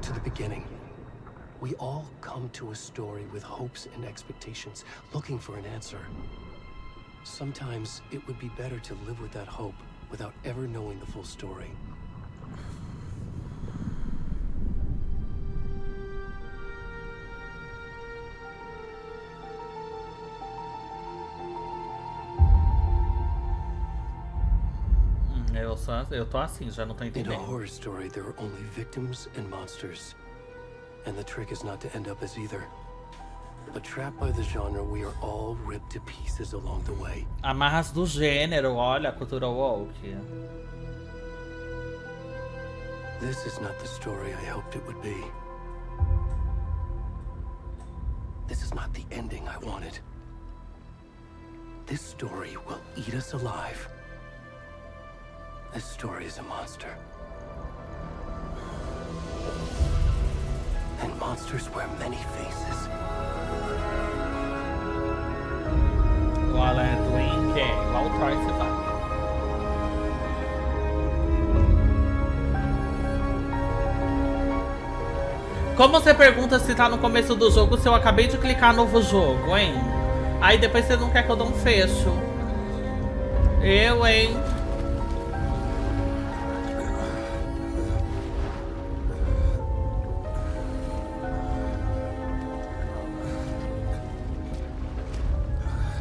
to the beginning. We all come to a story with hopes and expectations, looking for an answer. Sometimes it would be better to live with that hope without ever knowing the full story. Eu tô assim, já não tô In a entendendo. horror story, there are only victims and monsters. And the trick is not to end up as either. But trapped by the genre, we are all ripped to pieces along the way. Amarras do gênero, olha a cultura woke. This is not the story I hoped it would be. This is not the ending I wanted. This story will eat us alive. This story is a monster. And monsters wear many faces. O Alan Twin, que é igual o Troy Sivan. Como você pergunta se tá no começo do jogo se eu acabei de clicar novo jogo, hein? Aí depois você não quer que eu dê um fecho. Eu, hein?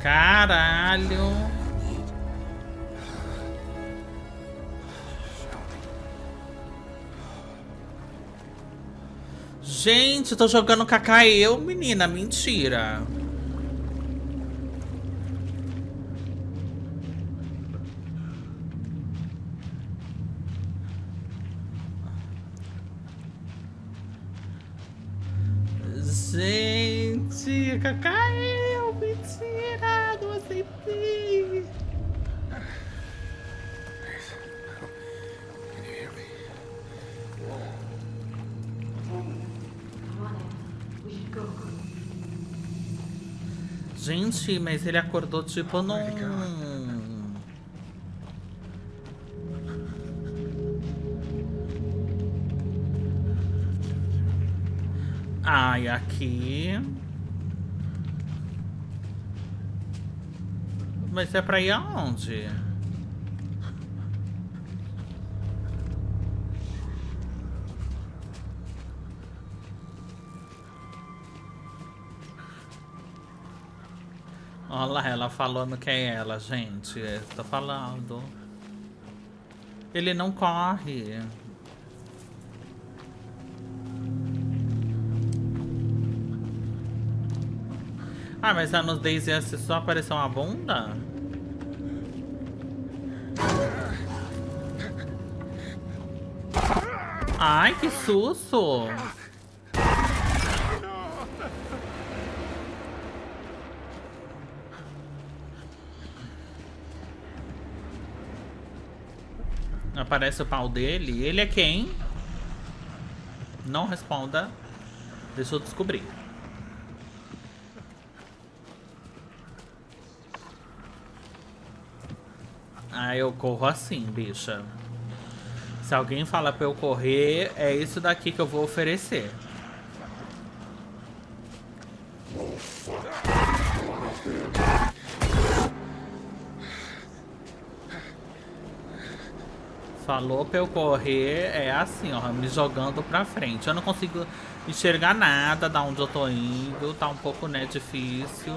Caralho. Gente, tô jogando Cacau, menina, mentira. Gente, Cacau, mentira, não aceitei. Gente, mas ele acordou tipo num... Ai, aqui... Mas é pra ir aonde? Olha lá, ela falando que é ela, gente. Tô falando. Ele não corre. Ah, mas a nudez ia ser só aparecer uma bunda? Ai, que susto! Aparece o pau dele. Ele é quem? Não responda. Deixa eu descobrir. Ah, eu corro assim, bicha. Se alguém fala pra eu correr, é isso daqui que eu vou oferecer. Falou pra eu correr, é assim, ó, me jogando pra frente. Eu não consigo enxergar nada da onde eu tô indo, tá um pouco, né, difícil.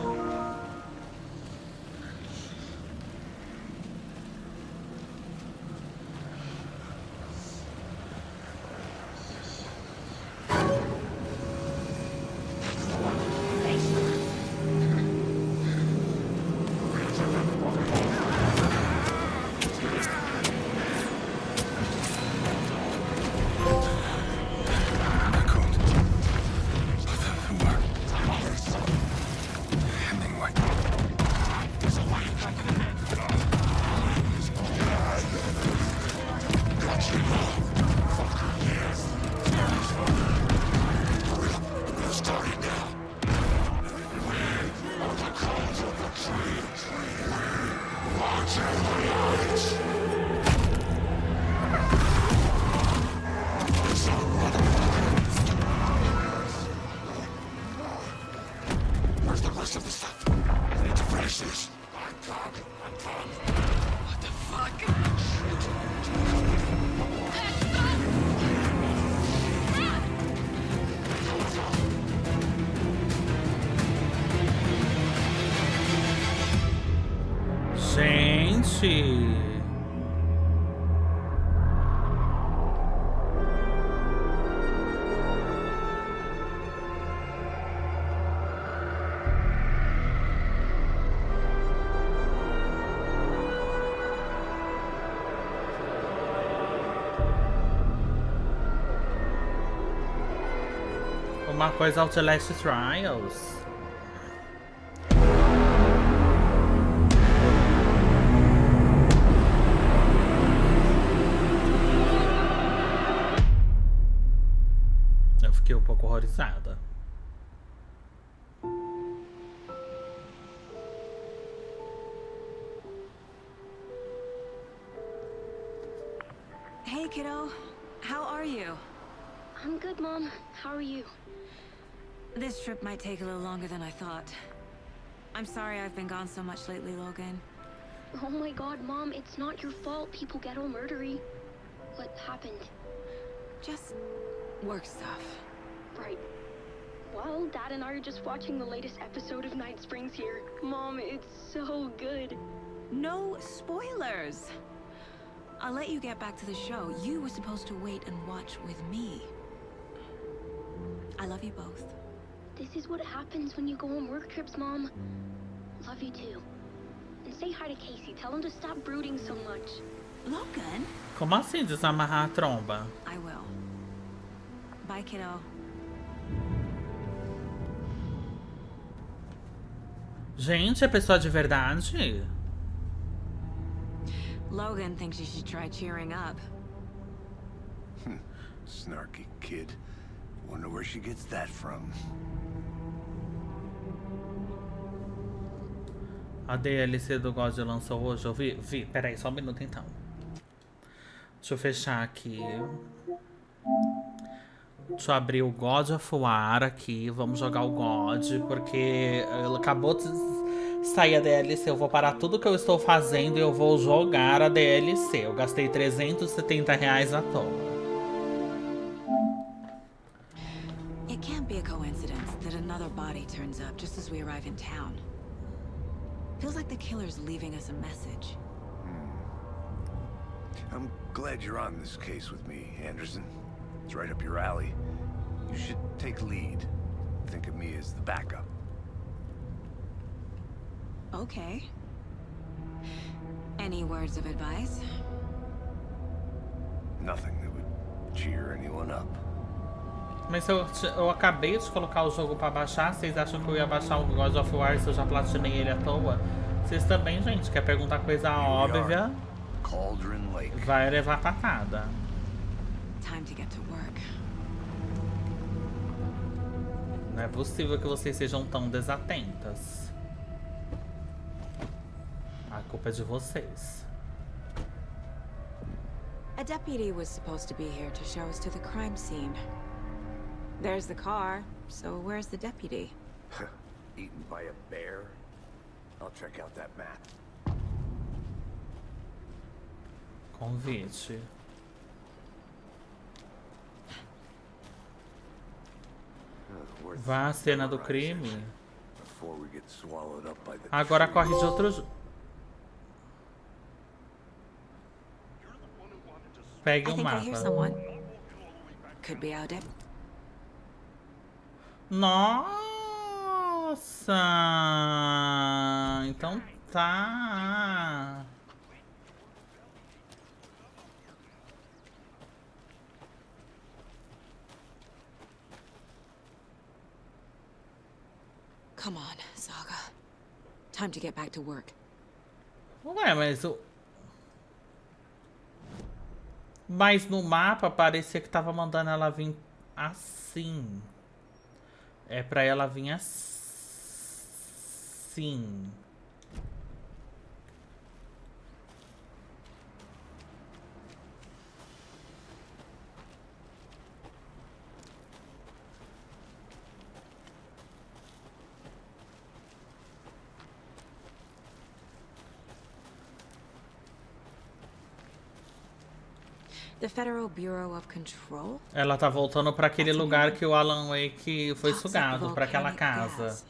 Uma coisa Outlast Trials. Eu fiquei um pouco horrorizada. Hey, kiddo. How are you? I'm good, Mom. How are you? This trip might take a little longer than I thought. I'm sorry I've been gone so much lately, Logan. Oh my god, Mom, it's not your fault people get all murdery. What happened? Just work stuff. Right. Well, Dad and I are just watching the latest episode of Night Springs here. Mom, it's so good. No spoilers! I'll let you get back to the show. You were supposed to wait and watch with me. I love you both. This is what happens when you go on work trips, Mom. Love you too. And say hi to Casey. Tell him to stop brooding so much. Logan? Como assim desamarrar a tromba? I will. Bye, kiddo. Gente, é pessoa de verdade? Logan thinks you should try cheering up. Snarky kid. Wonder where she gets that from. A DLC do God lançou hoje. Eu vi. Peraí, só um minuto então. Deixa eu fechar aqui. Deixa eu abrir o God of War aqui. Vamos jogar o God, porque acabou de sair a DLC. Eu vou parar tudo que eu estou fazendo e eu vou jogar a DLC. Eu gastei R$370 à toa. It can't be a coincidence that another body turns up just as we arrive in town. Feels like the killer's leaving us a message. I'm glad you're on this case with me, Anderson. It's right up your alley. You should take lead. Think of me as the backup. Okay. Any words of advice? Nothing that would cheer anyone up. Mas eu acabei de colocar o jogo pra baixar. Vocês acham que eu ia baixar o God of War se eu já platinei ele à toa? Vocês também, gente, quer perguntar coisa óbvia? Cauldron Lake. Vai levar patada. Time to get to work. Não é possível que vocês sejam tão desatentas. A culpa é de vocês. A deputy was supposed to be here to show us to the crime scene. There's the car, so where's the deputy? Eaten by a bear? I'll check out that map. Convite. Vá à cena do crime. Agora corre de outro. Pegue o mapa. Could be our deputy. Nossa! Então tá. Come on, Saga. Time to get back to work. Ué, mas no mapa parecia que tava mandando ela vir assim. É pra ela vir assim. The Federal Bureau of Control? Ela tá voltando pra aquele lugar que o Alan Wake foi sugado, pra aquela casa.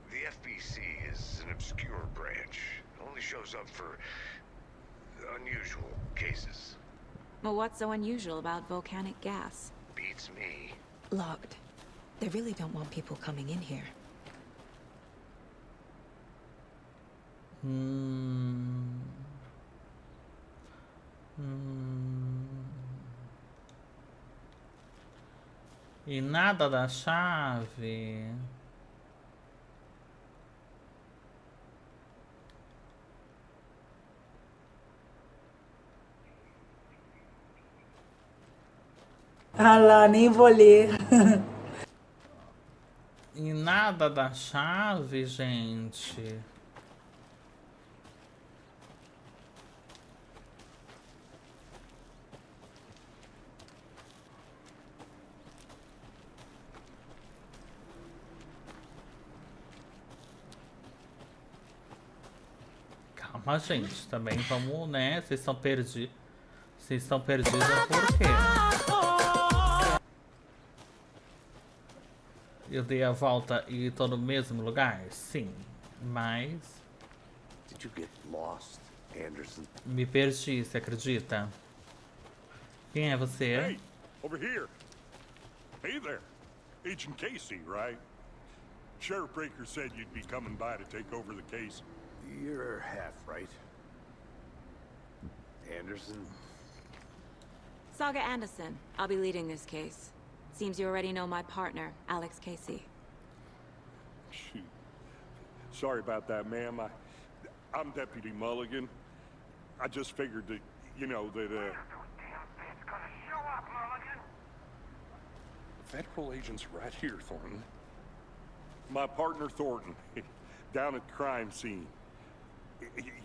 The FBC is an obscure branch. Only shows up for unusual cases. Well, what's so unusual about volcanic gas? Beats me. Locked. They really don't want people coming in here. E nada da chave. Ah lá, nem vou ler. E nada da chave, gente. Calma, gente. Também vamos, né? Vocês estão perdidos. Vocês estão perdidos por quê? Eu dei a volta e tô no mesmo lugar? Sim. Mas... Did you get lost, Anderson? me perdi, você acredita? Quem é você? Hey, over here. Hey there. Agent Casey, right? Sheriff Breaker said you'd be coming by to take over the case. You're half right. Anderson? Saga Anderson. I'll be leading this case. Seems you already know my partner, Alex Casey. Shoot. Sorry about that, ma'am. I'm Deputy Mulligan. I just figured that, you know, that, The federal agent's right here, Thornton. My partner, Thornton, down at the crime scene.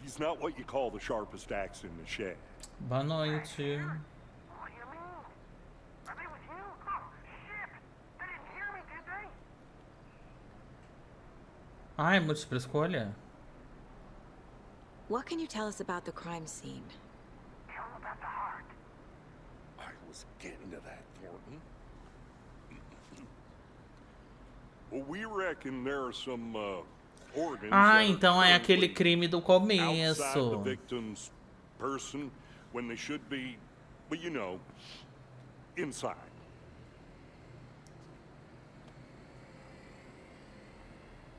He's not what you call the sharpest axe in the shed. Boa noite. Ah, é múltipla escolha? What can you tell us about the crime scene? I was getting to that, Thornton. Well, we reckon there are some organs. Ah, that então are é aquele currently crime do outside the começo. victim's person when they should be, well, you know, inside.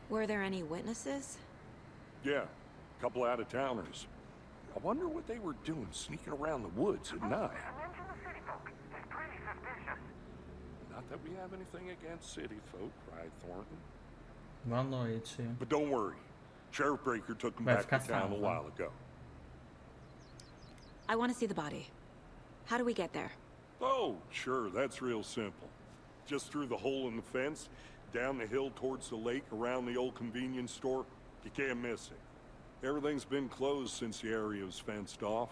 Were there any witnesses? Yeah, a couple out-of-towners. I wonder what they were doing sneaking around the woods at night. Not that we have anything against city folk, right, Thornton? Boa noite. But don't worry. Sheriff Breaker took them Vai back to ficar town a salvo. while ago. I want to see the body. How do we get there? Oh, sure, that's real simple. Just through the hole in the fence, down the hill towards the lake, around the old convenience store. You can't miss it. Everything's been closed since the area was fenced off.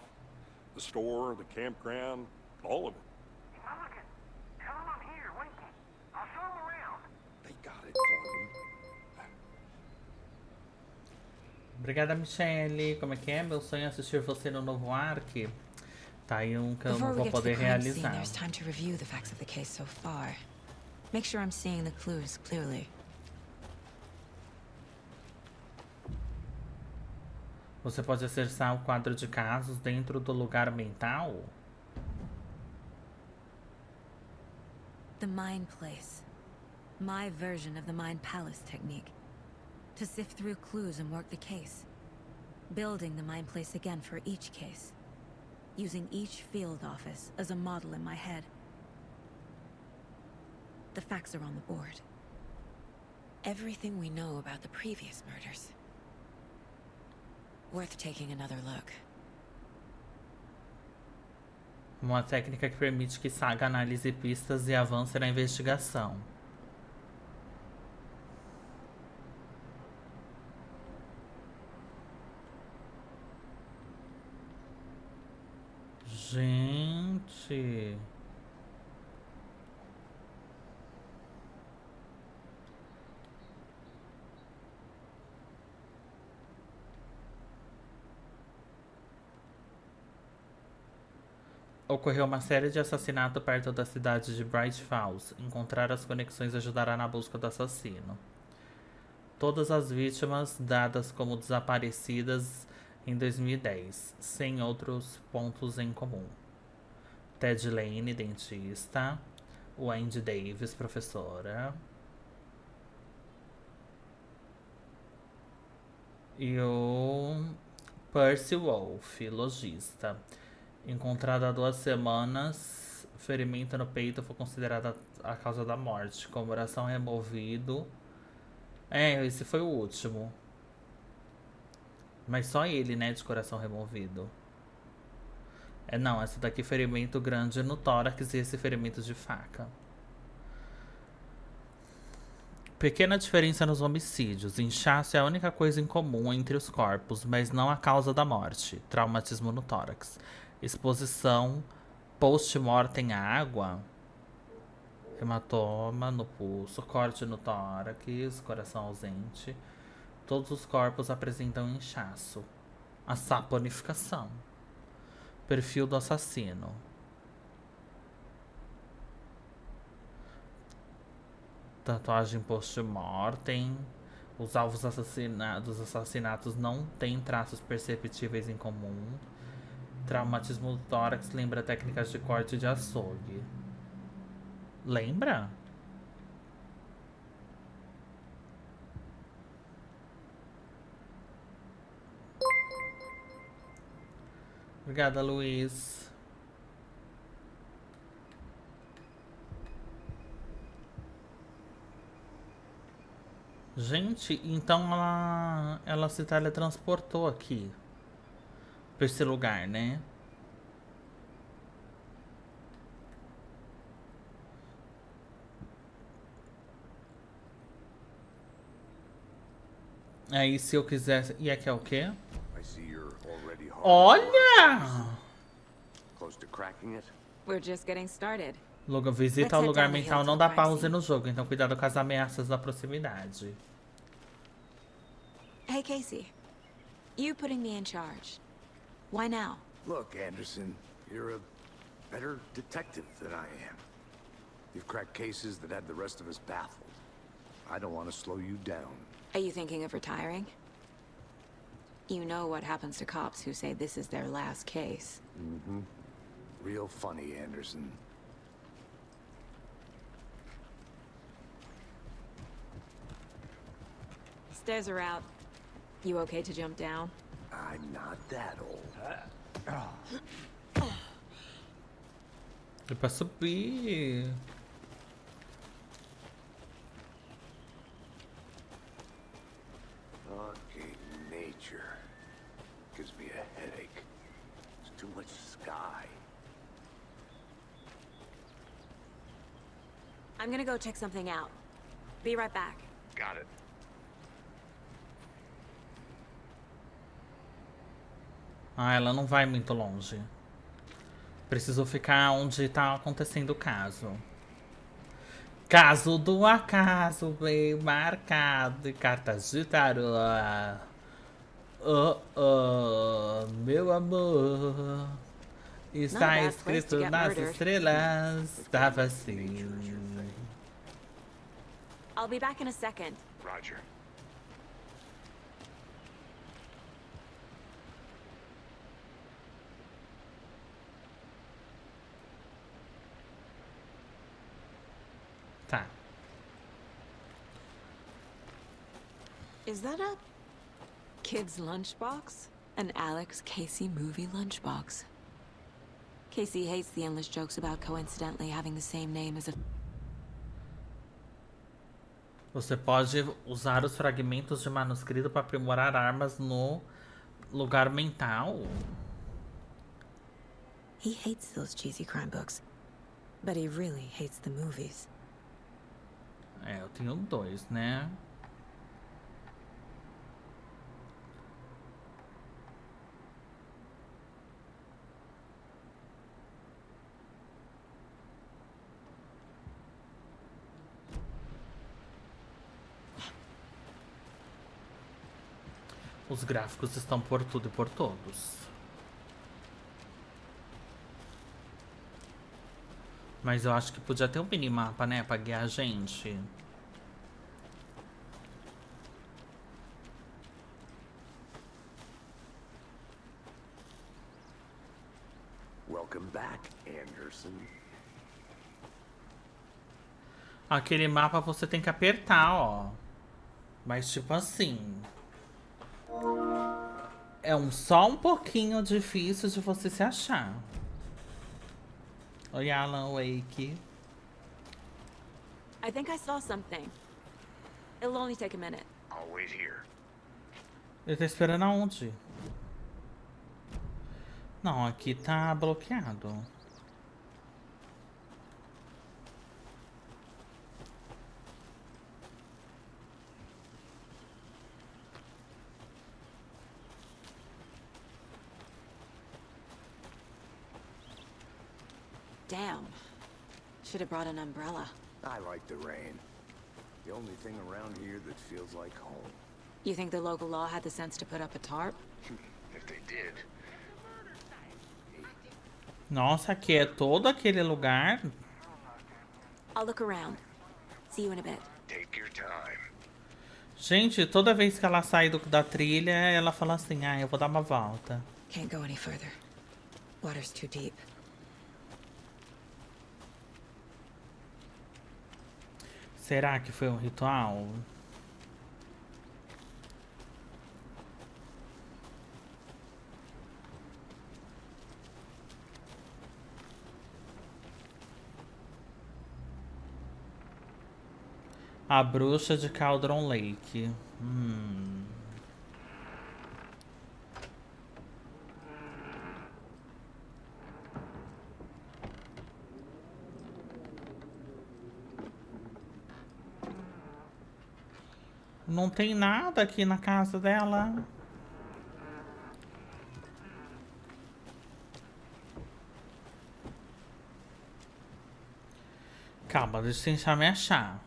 The store, the campground, all of it. Mulligan, tell him I'm here, waiting. I'll show him around. They got it, Thornton. Obrigada, Michelle. Como é que é? Meu sonho é assistir você no novo Ark. Tá aí um que eu Before não we vou get to the poder crime scene, realizar. there's time to review the facts of the case so far. Make sure I'm seeing the clues clearly. Você pode acessar o quadro de casos dentro do lugar mental? The Mind Place. My version of the Mind Palace technique. To sift through clues and work the case. Building the Mind Place again for each case. Using each field office as a model in my head. The facts are on the board. Everything we know about the previous murders. Worth taking another look. Uma técnica que permite que Saga analise pistas e avance na investigação. Gente... Ocorreu uma série de assassinatos perto da cidade de Bright Falls. Encontrar as conexões ajudará na busca do assassino. Todas as vítimas dadas como desaparecidas em 2010, sem outros pontos em comum. Ted Lane, dentista. Wendy Davis, professora. E o Percy Wolf, lojista. Encontrado há 2 semanas, ferimento no peito foi considerado a causa da morte. Coração removido. Esse foi o último. Mas só ele, né, de coração removido. Não, essa daqui ferimento grande no tórax e esse ferimento de faca. Pequena diferença nos homicídios. Inchaço é a única coisa em comum entre os corpos, mas não a causa da morte. Traumatismo no tórax. Exposição post-mortem à água. Hematoma no pulso. Corte no tórax. Coração ausente. Todos os corpos apresentam inchaço. A saponificação. Perfil do assassino. Tatuagem post-mortem. Os alvos dos assassinatos não têm traços perceptíveis em comum. Traumatismo do tórax lembra técnicas de corte de açougue. Lembra? Obrigada, Luiz. Gente, então ela se teletransportou aqui. Pra esse lugar, né? Aí se eu quisesse... E aqui é o quê? Olha! We're just getting started. Logo, visita ao lugar mental não dá pausa no jogo, então cuidado com as ameaças da proximidade. Hey, Casey. You putting me in charge. Why now? Look, Anderson, you're a better detective than I am. You've cracked cases that had the rest of us baffled. I don't want to slow you down. Are you thinking of retiring? You know what happens to cops who say this is their last case. Mm-hmm. Real funny, Anderson. Stairs are out. You okay to jump down? I'm not that old. É pra subir. Okay, nature gives me a headache. There's too much sky. I'm gonna go check something out. Be right back. Got it. Ela não vai muito longe. Preciso ficar onde tá acontecendo o caso. Caso do acaso bem marcado em cartas de tarô. Meu amor. Está escrito nas estrelas. Estava assim. I'll be back in a second. Roger. Tá. Is that a kid's lunchbox? An Alex Casey movie lunchbox. Casey hates the endless jokes about coincidentally having the same name as a... Você pode usar os fragmentos de manuscrito para aprimorar armas no lugar mental. He hates those cheesy crime books, but he really hates the movies. Eu tenho 2, né? Os gráficos estão por tudo e por todos. Mas eu acho que podia ter um minimapa, né? Pra guiar a gente. Anderson. Aquele mapa você tem que apertar, ó. Mas tipo assim... É só um pouquinho difícil de você se achar. Oi, Alan Wake. I think I saw something. It'll only take a minute. I'll wait here. Ele tá esperando aonde? Não, aqui tá bloqueado. Damn. Should have brought an umbrella. I like the rain. The only thing around here that feels like home. You think the local law had the sense to put up a tarp? If they did. Nossa, aqui é todo aquele lugar. I'll look around. See you in a bit. Take your time. Gente, toda vez que ela sai da trilha, ela fala assim, ah, eu vou dar uma volta. Can't go any further. Water's too deep. Será que foi um ritual? A bruxa de Cauldron Lake. Não tem nada aqui na casa dela. Calma, deixa eu tentar me achar.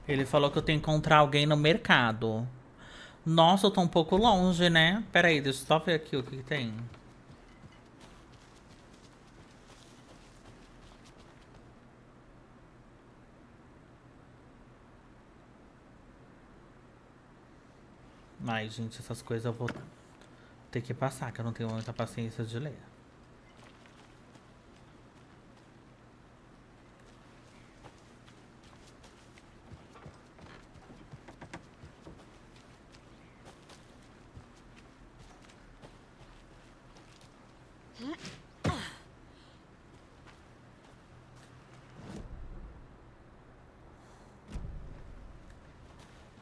Ele falou que eu tenho que encontrar alguém no mercado. Nossa, eu tô um pouco longe, né? Pera aí, deixa eu só ver aqui o que tem. Ai, gente, essas coisas eu vou ter que passar, que eu não tenho muita paciência de ler.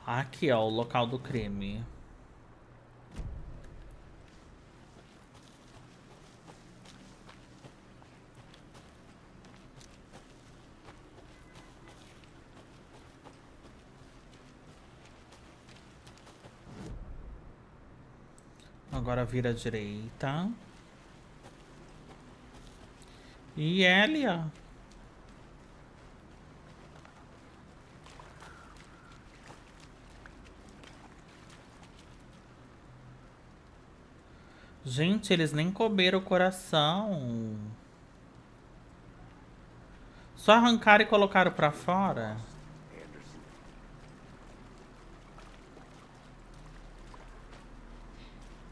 Aqui, ó, o local do crime. Agora vira à direita. E Elia. Gente, eles nem comeram o coração. Só arrancaram e colocaram pra fora.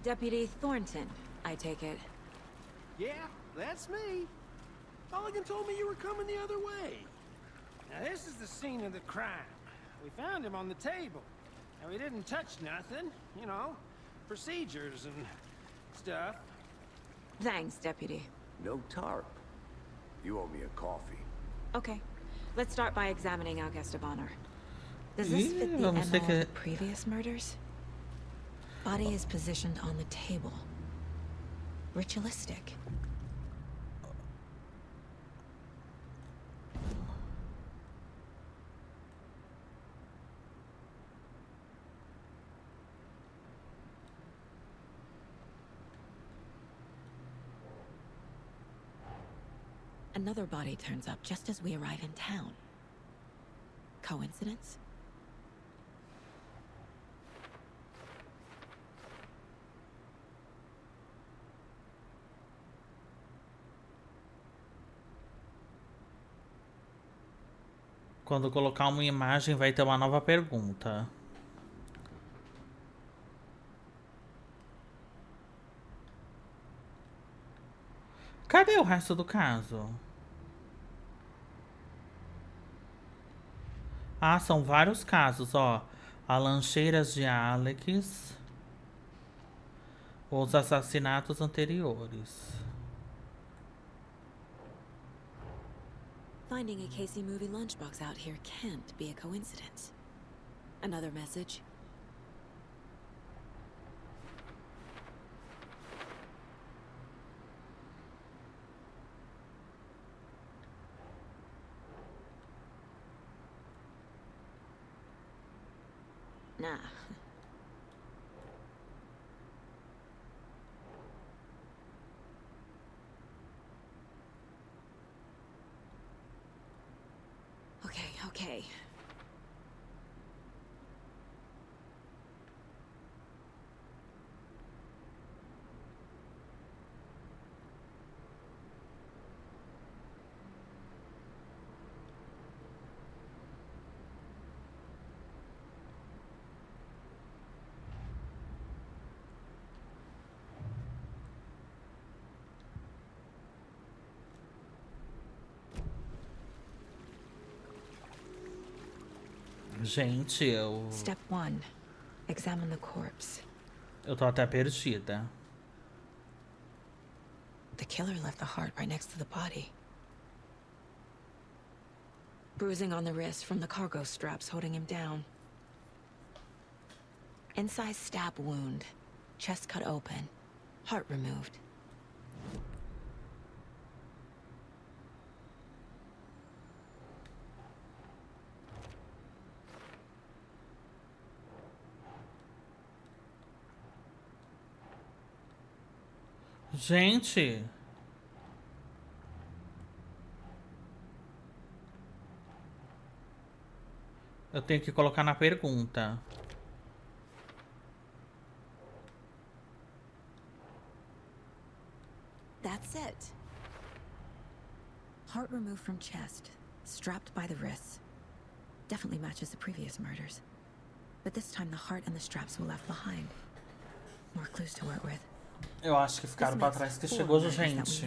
Deputy Thornton, I take it. Yeah, that's me. Mulligan told me you were coming the other way. Now this is the scene of the crime. We found him on the table. Now we didn't touch nothing, you know, procedures and stuff. Thanks, Deputy. No tarp. You owe me a coffee. Okay, let's start by examining our guest of honor. Does this fit the vamos ter MO que... of the previous murders? Body is positioned on the table. Ritualistic. Another body turns up just as we arrive in town. Coincidence? Quando colocar uma imagem, vai ter uma nova pergunta. Cadê o resto do caso? Ah, são vários casos, ó. As lancheiras de Alex. Os assassinatos anteriores. Finding a Casey movie lunchbox out here can't be a coincidence. Another message? Nah. Okay. Gente, Step 1. Examine the corpse. eu tô até perdida. The killer left the heart right next to the body. Bruising on the wrist from the cargo straps holding him down. Incised stab wound. Chest cut open. Heart removed. Gente. Eu tenho que colocar na pergunta. That's it. Heart removed from chest, strapped by the wrists. Definitely matches the previous murders. But this time the heart and the straps were left behind. More clues to work with. Eu acho que ficaram pra trás que chegou gente.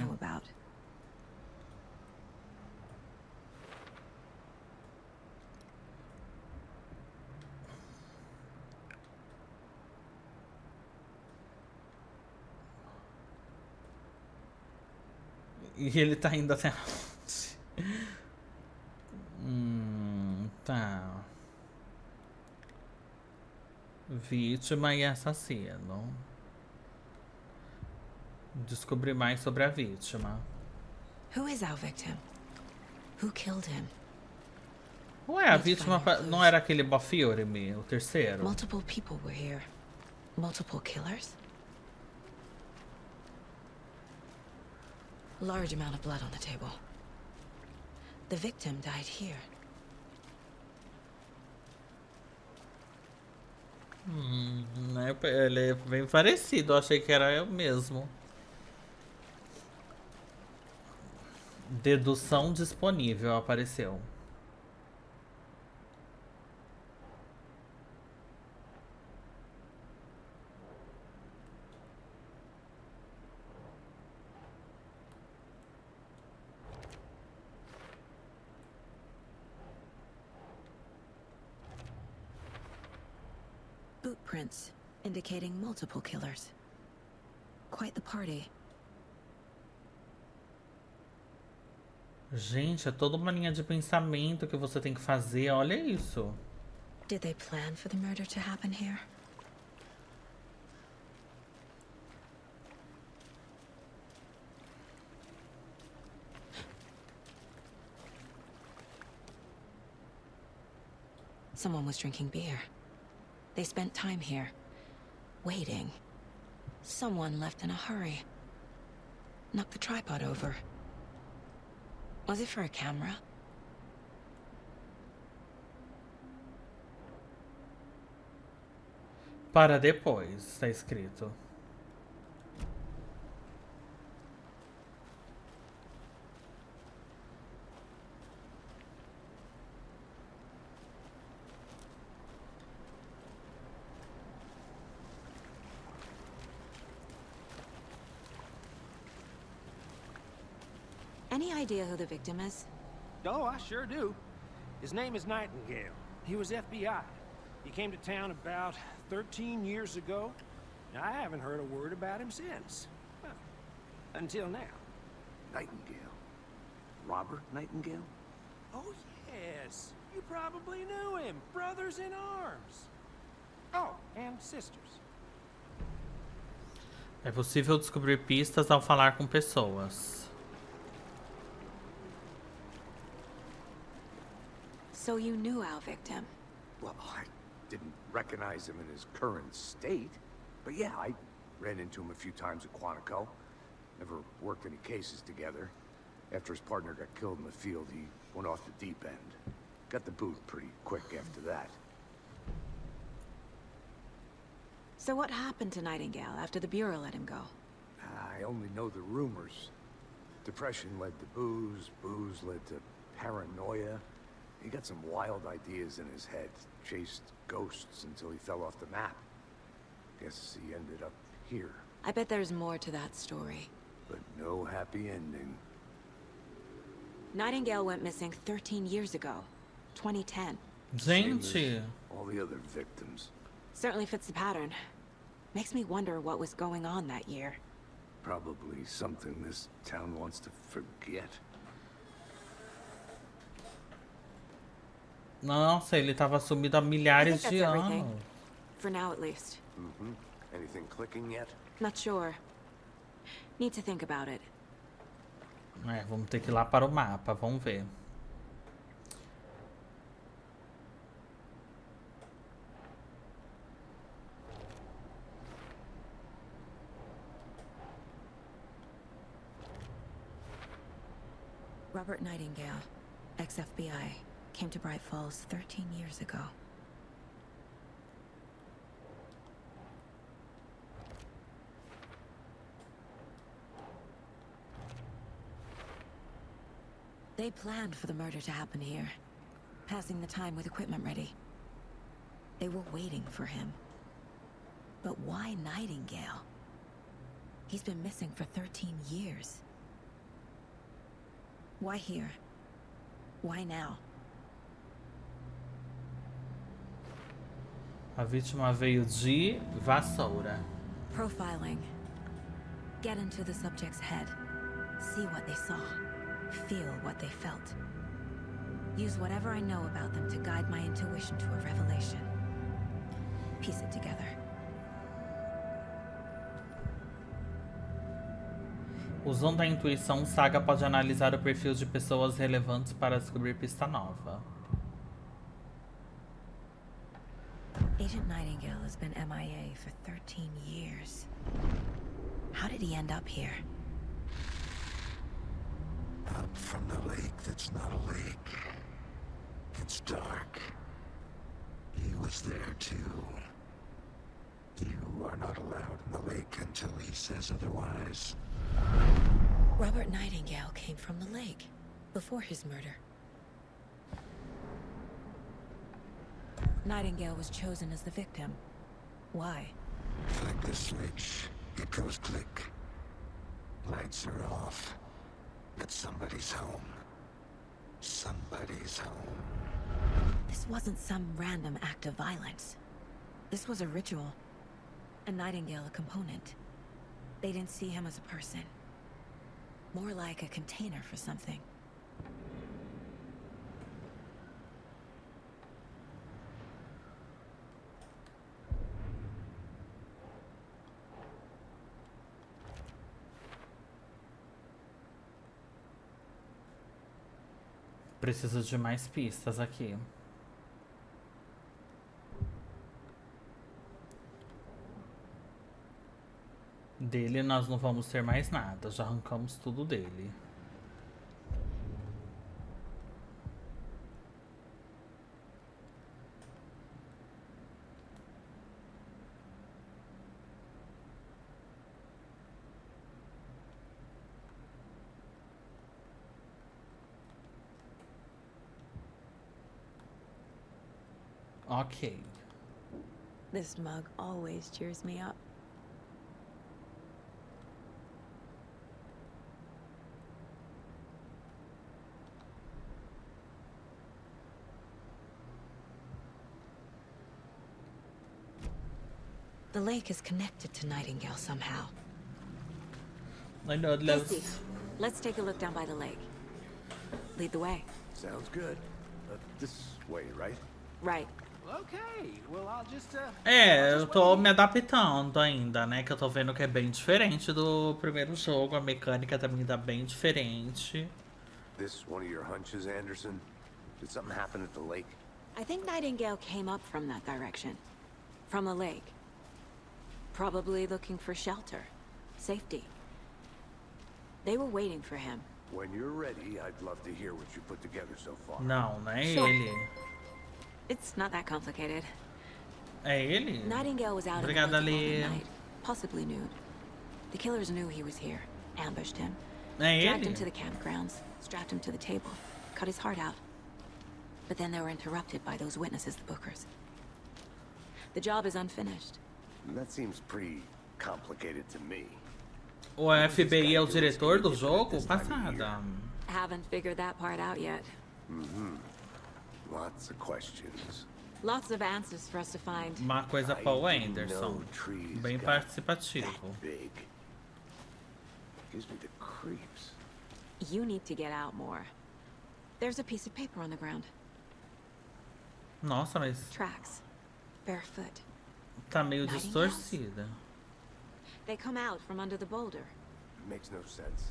E ele tá indo até onde? Tá. Vítima e assassino. Descobrir mais sobre a vítima. Who is our victim? Who killed him? Ué, a vítima não era aquele Bofiore, o terceiro? Multiple people were here. Multiple killers? Large amount of blood on the table. The victim died here. Ele é bem parecido, eu achei que era eu mesmo. Dedução disponível apareceu. Boot prints indicating multiple killers. Quite the party. Gente, é toda uma linha de pensamento que você tem que fazer, olha isso. Did they plan for the murder to happen here? Someone was drinking beer. They spent time here, waiting. Someone left in a hurry. Knocked the tripod over. Was it for a camera? Para depois, tá escrito. Any idea who the victim is? Oh, I sure do. His name is Nightingale. He was FBI. He came to town about 13 years ago. I haven't heard a word about him since. Well, until now. Nightingale? Robert Nightingale? Oh, yes. You probably knew him. Brothers in arms. Oh, and sisters. É possível descobrir pistas ao falar com pessoas. So you knew our victim? Well, I didn't recognize him in his current state. But yeah, I ran into him a few times at Quantico. Never worked any cases together. After his partner got killed in the field, he went off the deep end. Got the boot pretty quick after that. So what happened to Nightingale after the Bureau let him go? I only know the rumors. Depression led to booze, booze led to paranoia. He got some wild ideas in his head, chased ghosts until he fell off the map. Guess he ended up here. I bet there's more to that story. But no happy ending. Nightingale went missing 13 years ago. 2010. Same Gente, as all the other victims. Certainly fits the pattern. Makes me wonder what was going on that year. Probably something this town wants to forget. nossa, ele tava sumido há I think milhares that's de everything. anos. For now, at least. Mm-hmm. Anything clicking yet? Not sure. Need to think about it. É, vamos ter que ir lá para o mapa, vamos ver. Robert Nightingale, ex-FBI, came to Bright Falls 13 years ago. They planned for the murder to happen here, passing the time with equipment ready. They were waiting for him. But why Nightingale? He's been missing for 13 years. Why here? Why now? A vítima veio de vassoura. Profiling. Get into the subject's head. See what they saw. Feel what they felt. Use whatever I know about them to guide my intuition to a revelation. Piece it together. Usando a intuição, Saga pode analisar o perfil de pessoas relevantes para descobrir pista nova. Agent Nightingale has been MIA for 13 years. How did he end up here? Up from the lake that's not a lake. It's dark. He was there too. You are not allowed in the lake until he says otherwise. Robert Nightingale came from the lake, before his murder. Nightingale was chosen as the victim. Why? Flick the switch, it goes click. Lights are off. But somebody's home. Somebody's home. This wasn't some random act of violence. This was a ritual. And Nightingale a component. They didn't see him as a person. More like a container for something. Preciso de mais pistas aqui. Dele nós não vamos ter mais nada, já arrancamos tudo dele. Ok. This mug always cheers me up. The lake is connected to Nightingale somehow. I know Casey, let's take a look down by the lake. Lead the way. Sounds good. This way, right? Right. Okay, well, I'll just, eu tô me adaptando ainda, né? Que eu tô vendo que é bem diferente do primeiro jogo. A mecânica também tá bem diferente. This one of your hunches, Anderson? Did something happen at the lake? I think Nightingale came up from that direction. From the lake. Probably looking for shelter. Safety. They were waiting for him. When you're ready, I'd love to hear what you put together so far. Não, não é ele. It's not that complicated. É ele? Nightingale was out in the Obrigada, woods alone Lee. at night, possibly nude. The killers knew he was here, ambushed him, É dragged him ele? to the campgrounds, strapped him to the table, cut his heart out. But then they were interrupted by those witnesses, the Bookers. The job is unfinished. That seems pretty complicated to me. O FBI é o diretor do jogo? Passada. Haven't figured that part out yet. Lots of questions. Lots of answers for us to find. Uma coisa I Paul didn't Anderson. know trees Bem got participativo. that big. Gives me the creeps. You need to get out more. There's a piece of paper on the ground. Nossa, mas Tracks. Barefoot. tá meio Nightingales? distorcida. They come out from under the boulder. Makes no sense.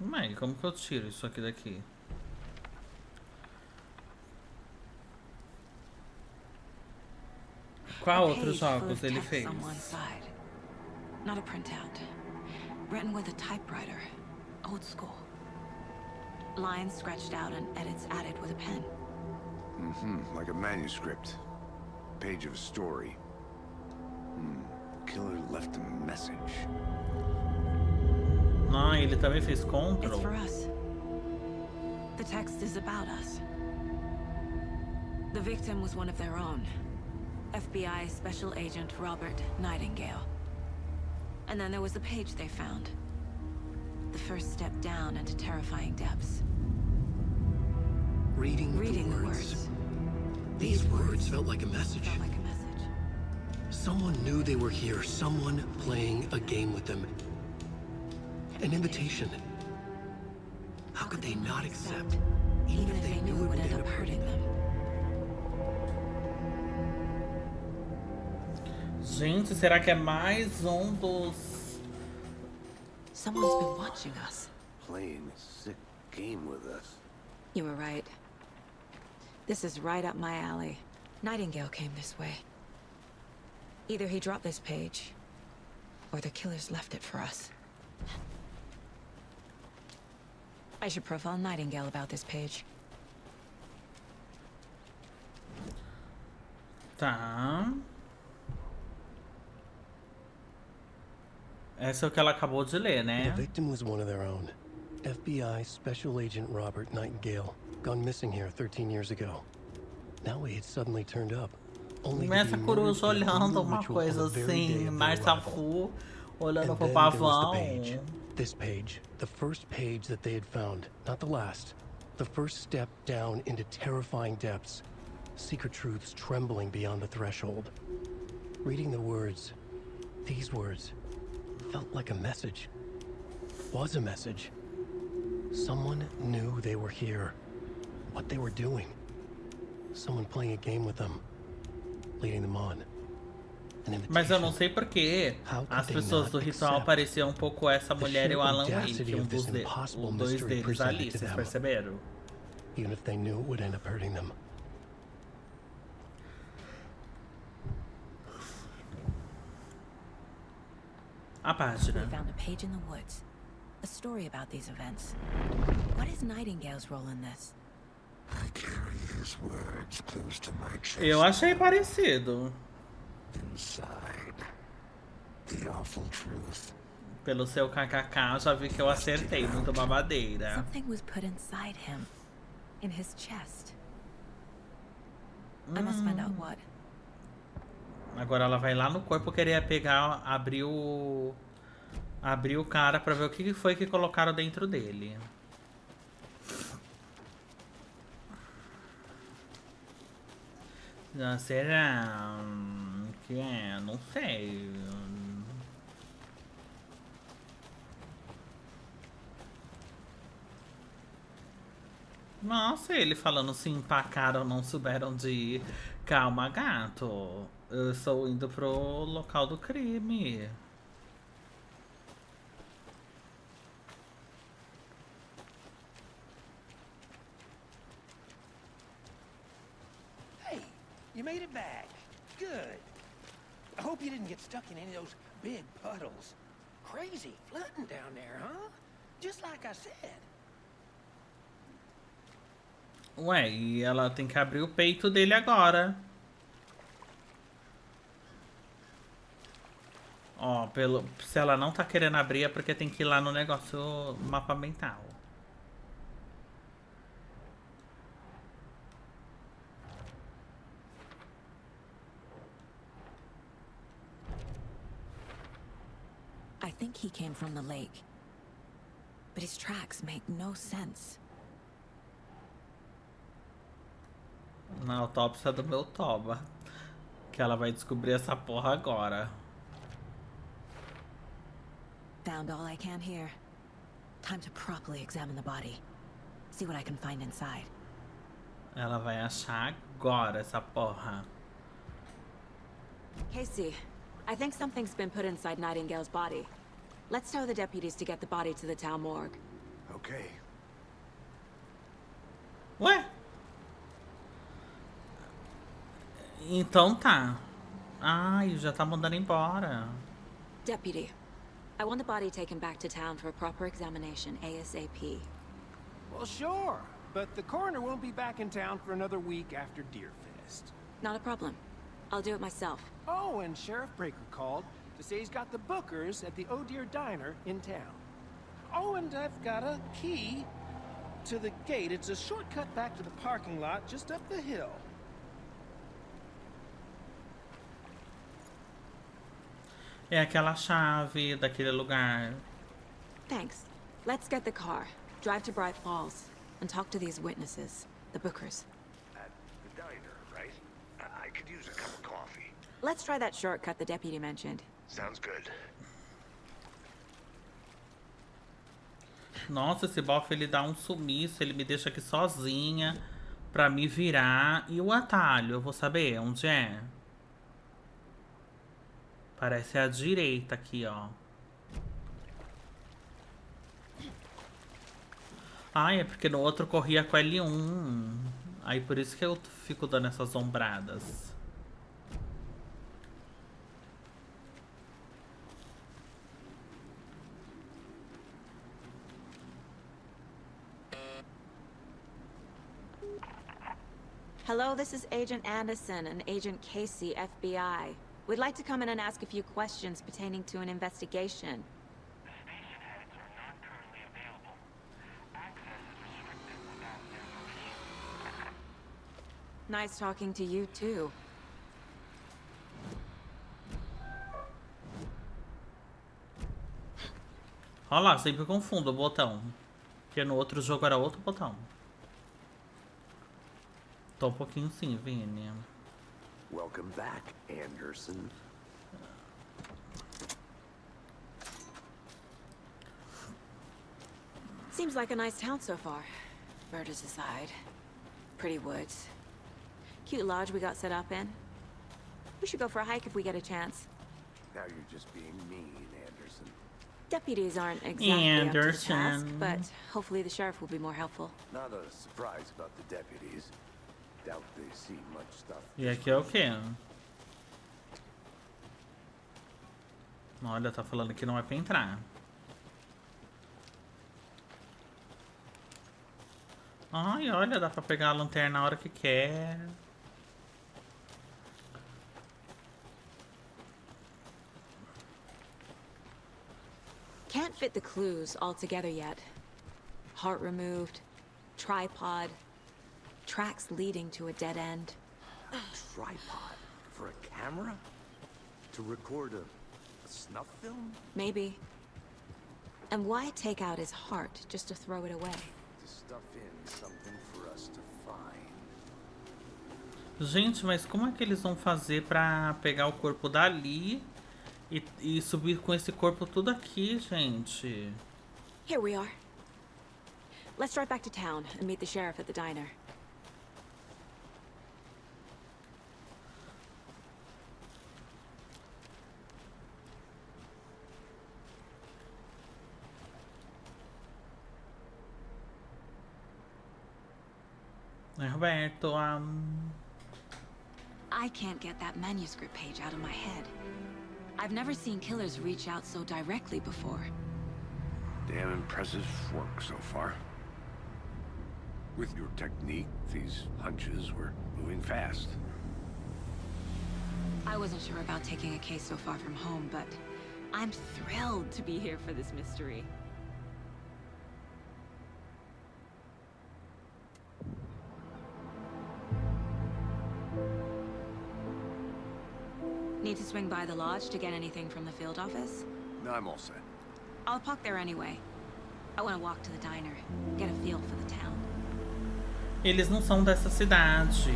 Mas como que eu tiro isso aqui daqui? Qual A outros page full jogos of ele text fez? on one side. Not a printout. Written with a typewriter. Old school. Lines scratched out and edits added with a pen. Like a manuscript. Page of a story. Killer left a message. Ah, ele também fez It's Control. for us. The text is about us. The victim was one of their own. FBI Special Agent Robert Nightingale. And then there was the page they found. The first step down into terrifying depths. Reading Reading the words. These words felt like a message. Felt like a message. Someone knew they were here. Someone playing a game with them. An invitation. How could they not accept? Even if they knew it would end up hurting them. Gente, será que é mais um dos... Someone's been watching us. Playing a sick game with us. You were right. This is right up my alley. Nightingale came this way. Either he dropped this page, or the killers left it for us. I should profile Nightingale about this page. Tá. Essa é o que ela acabou de ler, The né? victim was one of their own. FBI Special Agent Robert Nightingale, gone missing here 13 years ago. Now he had suddenly turned up. Only to be Começa a murdered coruja in a olhando brutal uma ritual coisa on the very day assim, of their Marcia arrival. Fu olhando And pro then there was the pavão. page. This page, the first page that they had found, not the last. The first step down into terrifying depths. Secret truths trembling beyond the threshold. Reading the words, these words, felt like a message. Was a message. Someone knew they were here. What they were doing. Someone playing a game with them. Leading them on. An Mas eu invitation. não sei porque as pessoas do ritual pareciam um pouco essa mulher e o Alan Wake, os dois deles ali, vocês perceberam? Even if they knew it would end up hurting them. A página. We found a page in the woods. A story about these events. What is Nightingale's role in this? I carry his words close to my chest. Eu achei parecido. Inside, the awful truth. Pelo seu kkk, já vi que eu acertei, muito babadeira. Something was put inside him. In his chest. I must find out what. Agora ela vai lá no corpo querer pegar, abrir o cara pra ver o que foi que colocaram dentro dele. Ah, será que é? Não sei. Nossa, ele falando se empacaram, não souberam de ir. Calma, gato. Eu estou indo pro local do crime. Hey, you made it back. Good. I hope you didn't get stuck in any of those big puddles. Crazy flooding down there, huh? Just like I said. Ué, e ela tem que abrir o peito dele agora. Ó, se ela não tá querendo abrir é porque tem que ir lá no negócio mapa mental. I think he came from the lake. But his tracks make no sense. Na autópsia do meu toba. Que ela vai descobrir essa porra agora. Found all I can here. Time to properly examine the body. See what I can find inside. Ela vai achar agora essa porra. Casey, I think something's been put inside Nightingale's body. Let's tell the deputies to get the body to the town morgue. Okay. Ué? Então tá. Ai, já tá mandando embora. Deputy, I want the body taken back to town for a proper examination ASAP. Well, sure. But the coroner won't be back in town for another week after Deerfest. Not a problem. I'll do it myself. Oh, and Sheriff Breaker called to say he's got the bookers at the Oh Dear Diner in town. Oh, and I've got a key to the gate. It's a shortcut back to the parking lot just up the hill. É aquela chave daquele lugar. Thanks. Let's get the car, drive to Bright Falls, and talk to these witnesses, the bookers. At the diner, right? I could use a cup of coffee. Let's try that shortcut the deputy mentioned. Sounds good. Nossa, esse bofe ele dá um sumiço, ele me deixa aqui sozinha pra me virar. E o atalho, eu vou saber onde é. Parece a direita aqui, ó. Ai, é porque no outro corria com L1. Aí por isso que eu fico dando essas ombradas. Hello, this is Agent Anderson and Agent Casey, FBI. We'd like to come in and ask a few questions pertaining to an investigation. The station heads are not currently available. Access is restricted without their permission. Nice talking to you, too. Olha lá, sempre confundo o botão. Porque no outro jogo era outro botão. Tô um pouquinho sim, Vini. Welcome back, Anderson. Seems like a nice town so far. Murders aside. Pretty woods. Cute lodge we got set up in. We should go for a hike if we get a chance. Now you're just being mean, Anderson. Deputies aren't exactly up to the task, Anderson. but hopefully the sheriff will be more helpful. Not a surprise about the deputies. Doubt they see much stuff. E aqui é o quê? Olha, tá falando que não é pra entrar. Ai, olha, dá pra pegar a lanterna na hora que quer. Can't fit the clues all together yet. Heart removed, tripod, tracks leading to a dead end. A tripod for a camera? To record a snuff film? Maybe. And why take out his heart just to throw it away? To stuff in something for us to find. Gente, mas como é que eles vão fazer pra pegar o corpo dali e subir com esse corpo tudo aqui, gente? Here we are. Let's drive back to town and meet the sheriff at the diner. Roberto, I can't get that manuscript page out of my head. I've never seen killers reach out so directly before. Damn impressive work so far. With your technique, these hunches were moving fast. I wasn't sure about taking a case so far from home, but I'm thrilled to be here for this mystery. Need to swing by the lodge to get anything from the field office? No, I'm all set. I'll park there anyway. I want to walk to the diner, get a feel for the town. Eles não são dessa cidade.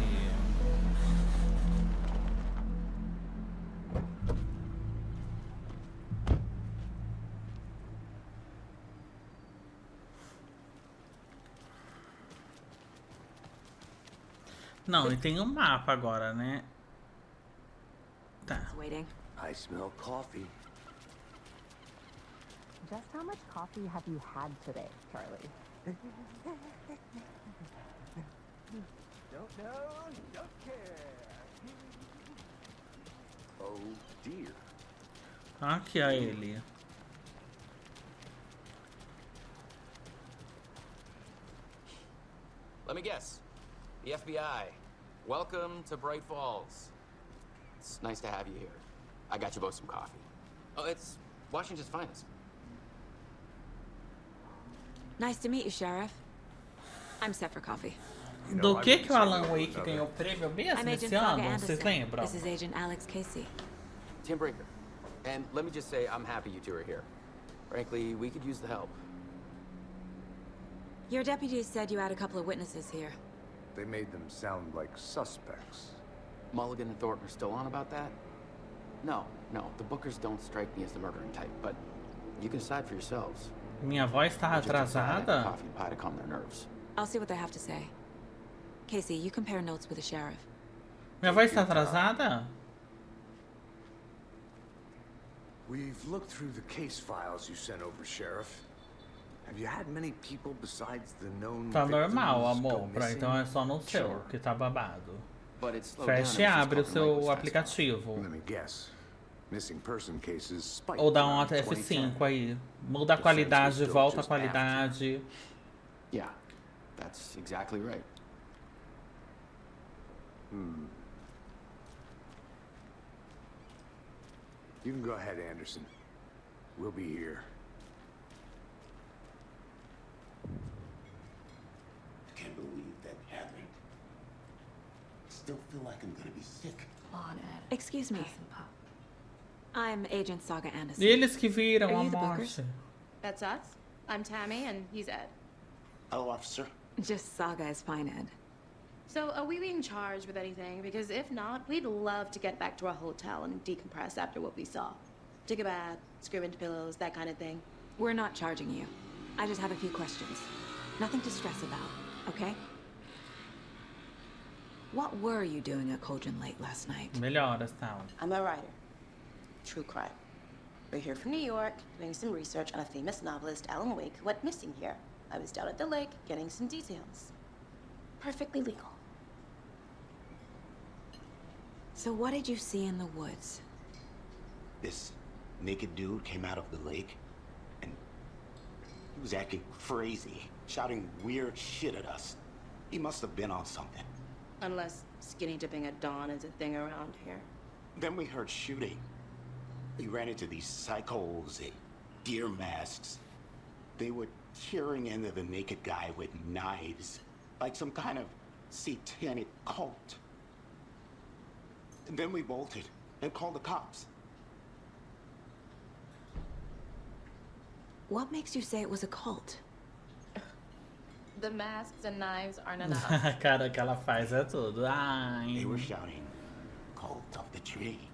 Não, e tem um mapa agora, né? Tá. Waiting. I smell coffee. Just how much coffee have you had today, Charlie? Don't know, don't care. Oh dear. Aqui a ele. Let me guess. The FBI. Welcome to Bright Falls. It's nice to have you here. I got you both some coffee. Oh, it's Washington's finest. Nice to meet you, Sheriff. I'm set for coffee. Do que o Alan Wake ganhou o prêmio mesmo I'm Agent esse Saga ano? Vocês Anderson. lembram? This is Agent Alex Casey. Tim Breaker. And let me just say, I'm happy you two are here. Frankly, we could use the help. Your deputies said you had a couple of witnesses here. They made them sound like suspects. Mulligan and Thornton are still on about that? No, the Bookers don't strike me as the murdering type, but you can decide for yourselves. Minha voz tá atrasada? Coffee pie to calm their nerves. I'll see what they have to say. Casey, you compare notes with the sheriff. Minha voz tá atrasada? We've looked through the case files you sent over, Sheriff. Have you had many people besides the known Tá normal, victims amor. go Pra missing? então é só no seu Sure. que tá babado. But it's slowed down Feche e ever since abre o Copeland Lake seu was tested. aplicativo. Let me guess. Missing person cases spiked Ou dá um around F5 2010. aí. Muda a qualidade, volta a qualidade. Yeah, that's exactly right. You can go ahead, Anderson. We'll be here. I can't believe that happened. Still feel like I'm gonna be sick. Excuse me. I'm Agent Saga Anderson. E eles que viram Are a you the Bookers? morte. That's us. I'm Tammy, and he's Ed. Hello, officer. Just Saga is fine, Ed. So, are we being charged with anything? Because if not, we'd love to get back to our hotel and decompress after what we saw. Take a bath, scream into pillows, that kind of thing. We're not charging you. I just have a few questions. Nothing to stress about, okay? What were you doing at Cauldron Lake last night? Melhoras, tal. I'm a writer. True crime. We're here from New York, doing some research on a famous novelist, Alan Wake, who went missing here. I was down at the lake, getting some details. Perfectly legal. So what did you see in the woods? This naked dude came out of the lake, and he was acting crazy, shouting weird shit at us. He must have been on something. Unless skinny dipping at dawn is a thing around here. Then we heard shooting. We ran into these psychos in deer masks. They were tearing into the naked guy with knives, like some kind of satanic cult. And then we bolted and called the cops. What makes you say it was a cult? The masks and knives aren't enough. A cara que ela faz é tudo. Ai. They were shouting, "Cult of the tree,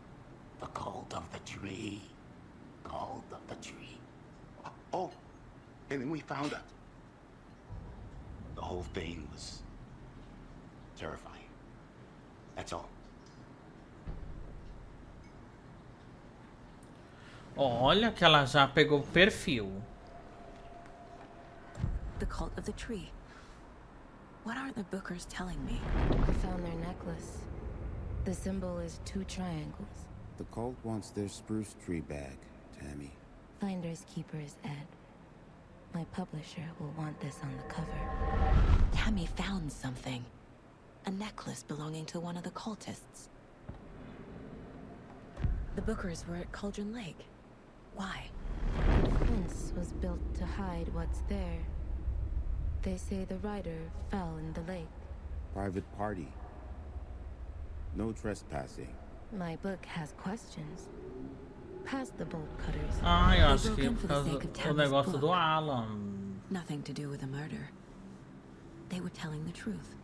the cult of the tree, cult of the tree." Oh, and then we found it. The whole thing was terrifying. That's all. Olha que ela já pegou o perfil. The cult of the tree. What are the Bookers telling me? I found their necklace. The symbol is 2 triangles. The cult wants their spruce tree back, Tammy. Finders keepers, Ed. My publisher will want this on the cover. Tammy found something. A necklace belonging to one of the cultists. The Bookers were at Cauldron Lake. Why? The fence was built to hide what's there. They say the rider fell in the lake. Private party. No trespassing. My book has questions. Past the bolt cutters. Ah, eu acho que é por causa do negócio do Alan. Nothing to do with the murder. They were telling the truth.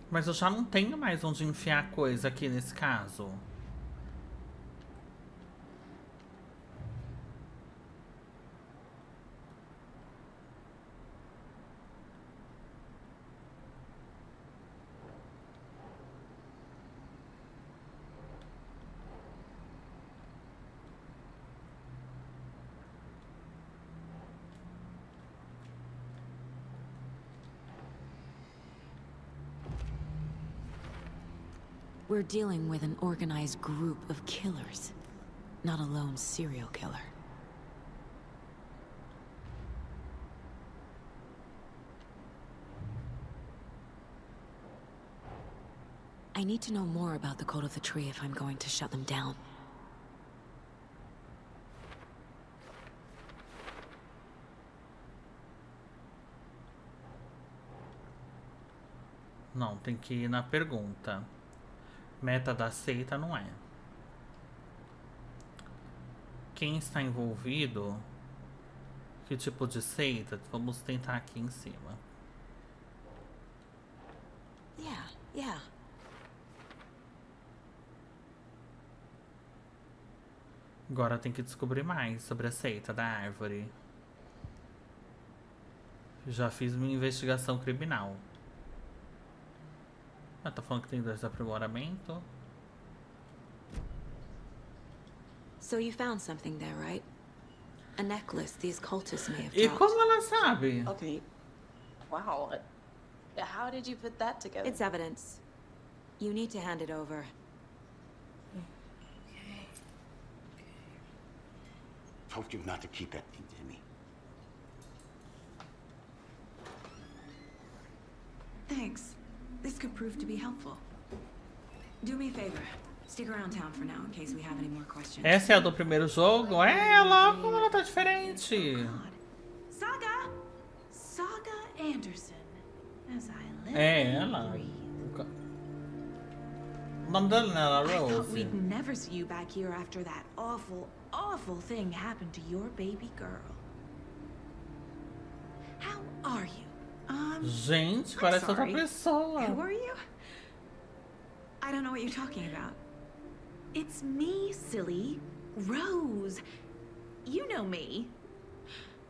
Mas eu já não tenho mais onde enfiar coisa aqui nesse caso. We're dealing with an organized group of killers, not a lone serial killer. I need to know more about the Code of the Tree if I'm going to shut them down. Não, tem que ir na pergunta. Meta da seita não é. Quem está envolvido? Que tipo de seita? Vamos tentar aqui em cima. Yeah. Agora tem que descobrir mais sobre a seita da árvore. Já fiz minha investigação criminal. Ah, tá falando que tem 2 aprimoramentos. So you found something there, right? A necklace these cultists may have E dropped. como ela sabe? Okay. Wow. How did you put that together? It's evidence. You need to hand it over. Told you not to keep that thing, Timmy. Thanks. This could prove to be helpful. Do me a favor. Stick around town for now in case we have any more questions. Essa é a do primeiro jogo? É, ela, como ela tá diferente. Saga Anderson. As I live É ela. O nome dela não era I thought Rose? we'd never see you back here after that awful thing happened to your baby girl. How are you? Gente, parece outra sorry. pessoa. Who are you? I don't know what you're talking about. It's me, silly. Rose. You know me.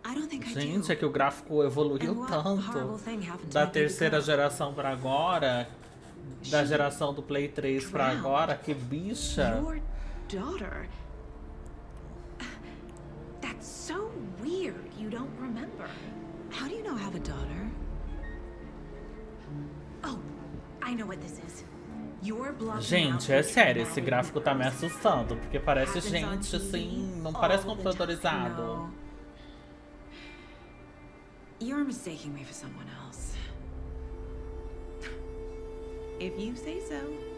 I don't think I do. Gente, é que o gráfico evoluiu tanto da terceira geração pra agora, da geração do Play 3 pra agora, que bicha. Your daughter. That's so weird you don't remember. How do you know I have a daughter? Oh, I know what this is. You're blocking Gente, é sério, esse gráfico tá me assustando, porque parece gente assim, não parece computadorizado. You're mistaking me for someone else. If you say so.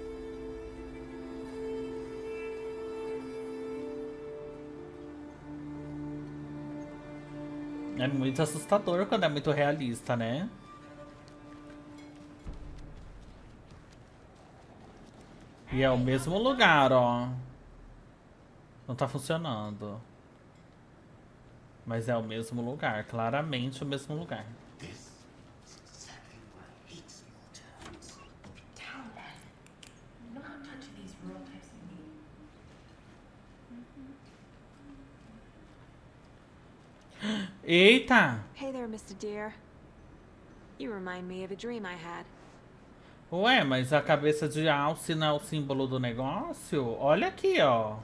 É muito assustador quando é muito realista, né? E é o mesmo lugar, ó. Não tá funcionando. Mas é o mesmo lugar, claramente o mesmo lugar. This is exactly where I hate small towns. Town man. You know how touchy these rural types can be. Eita! Hey there, Mr. Deer. You remind me of a dream I had. Ué, mas a cabeça de alce não é o símbolo do negócio? Olha aqui, ó.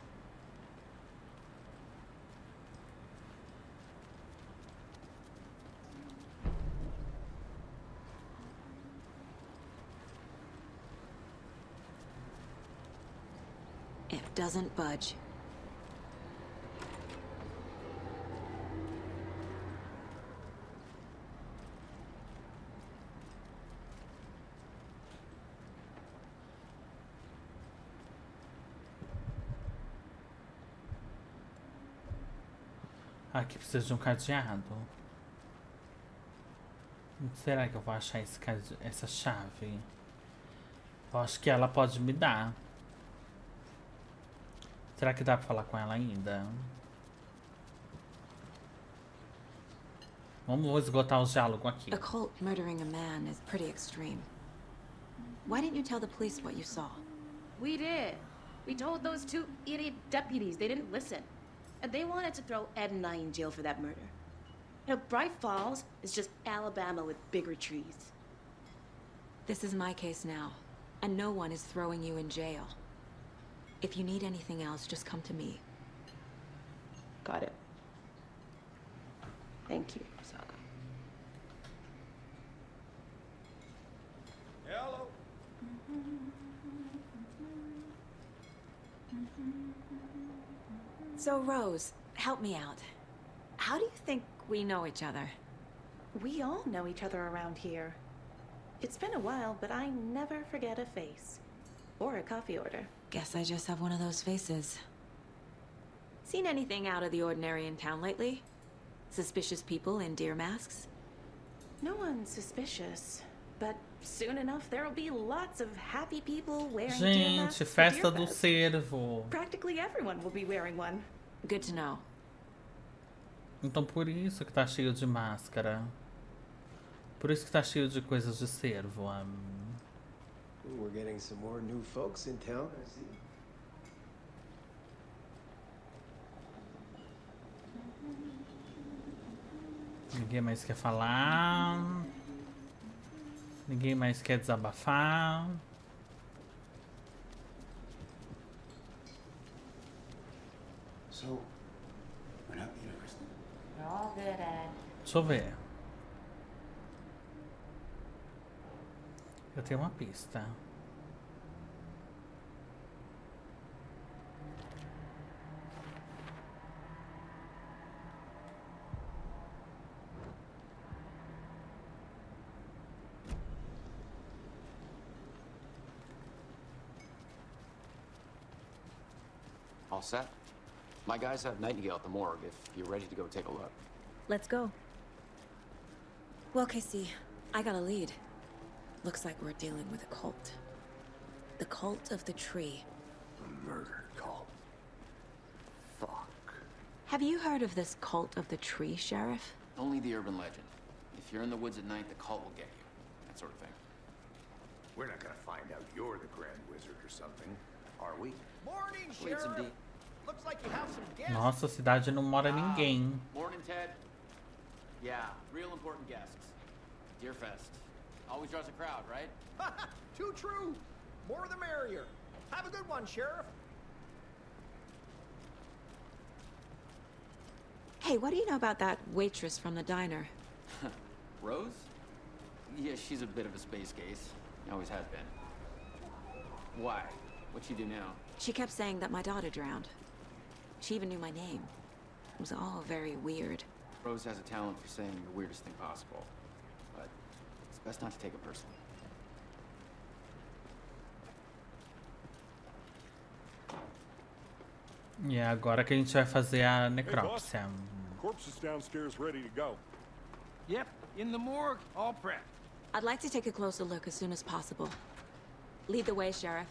It doesn't budge. Aqui precisa de um cadeado. Será que eu vou achar essa chave? Eu acho que ela pode me dar. Será que dá pra falar com ela ainda? Vamos esgotar o diálogo aqui. A cult murdering a man is pretty extreme. Why didn't you tell the police what you saw? We did. We told those two idiot deputies. They didn't listen. And they wanted to throw Ed and I in jail for that murder. You know, Bright Falls is just Alabama with bigger trees. This is my case now, and no one is throwing you in jail. If you need anything else, just come to me. Got it. Thank you, Saga. Hello. So, Rose, help me out. How do you think we know each other? We all know each other around here. It's been a while, but I never forget a face. Or a coffee order. Guess I just have one of those faces. Seen anything out of the ordinary in town lately? Suspicious people in deer masks? No one's suspicious. But soon enough, there'll be lots of happy people wearing deer masks. Gente, for Deer festa do Fest. cervo. Practically everyone will be wearing one. Good to know. Então por isso que tá cheio de máscara. Por isso que tá cheio de coisas de cervo. Ooh, we're getting some more new folks in town, I see. Ninguém mais quer falar. Ninguém mais quer desabafar. So, we're not university. You're all good, Ed. Deixa eu ver. Eu tenho uma pista. All set? My guys have Nightingale at the morgue if you're ready to go take a look. Let's go. Well, Casey, I got a lead. Looks like we're dealing with a cult. The cult of the tree. A murder cult. Fuck. Have you heard of this cult of the tree, Sheriff? Only the urban legend. If you're in the woods at night, the cult will get you. That sort of thing. We're not gonna find out you're the Grand Wizard or something, are we? Morning, Wait some Sheriff. Looks like you have some guests. Nossa, a cidade não mora ninguém. Morning, Ted. Yeah, real important guests. Deer Fest. Always draws a crowd, right? Too true. More the merrier. Have a good one, Sheriff. Hey, what do you know about that waitress from the diner? Rose? Yeah, she's a bit of a space case. Always has been. Why? What'd she do now? She kept saying that my daughter drowned. She even knew my name. It was all very weird. Rose has a talent for saying the weirdest thing possible. But it's best not to take it personally. E é agora que a gente vai fazer a necrópsia. Corpse is downstairs ready to go. Yep, in the morgue, all prepped. I'd like to take a closer look as soon as possible. Lead the way, Sheriff.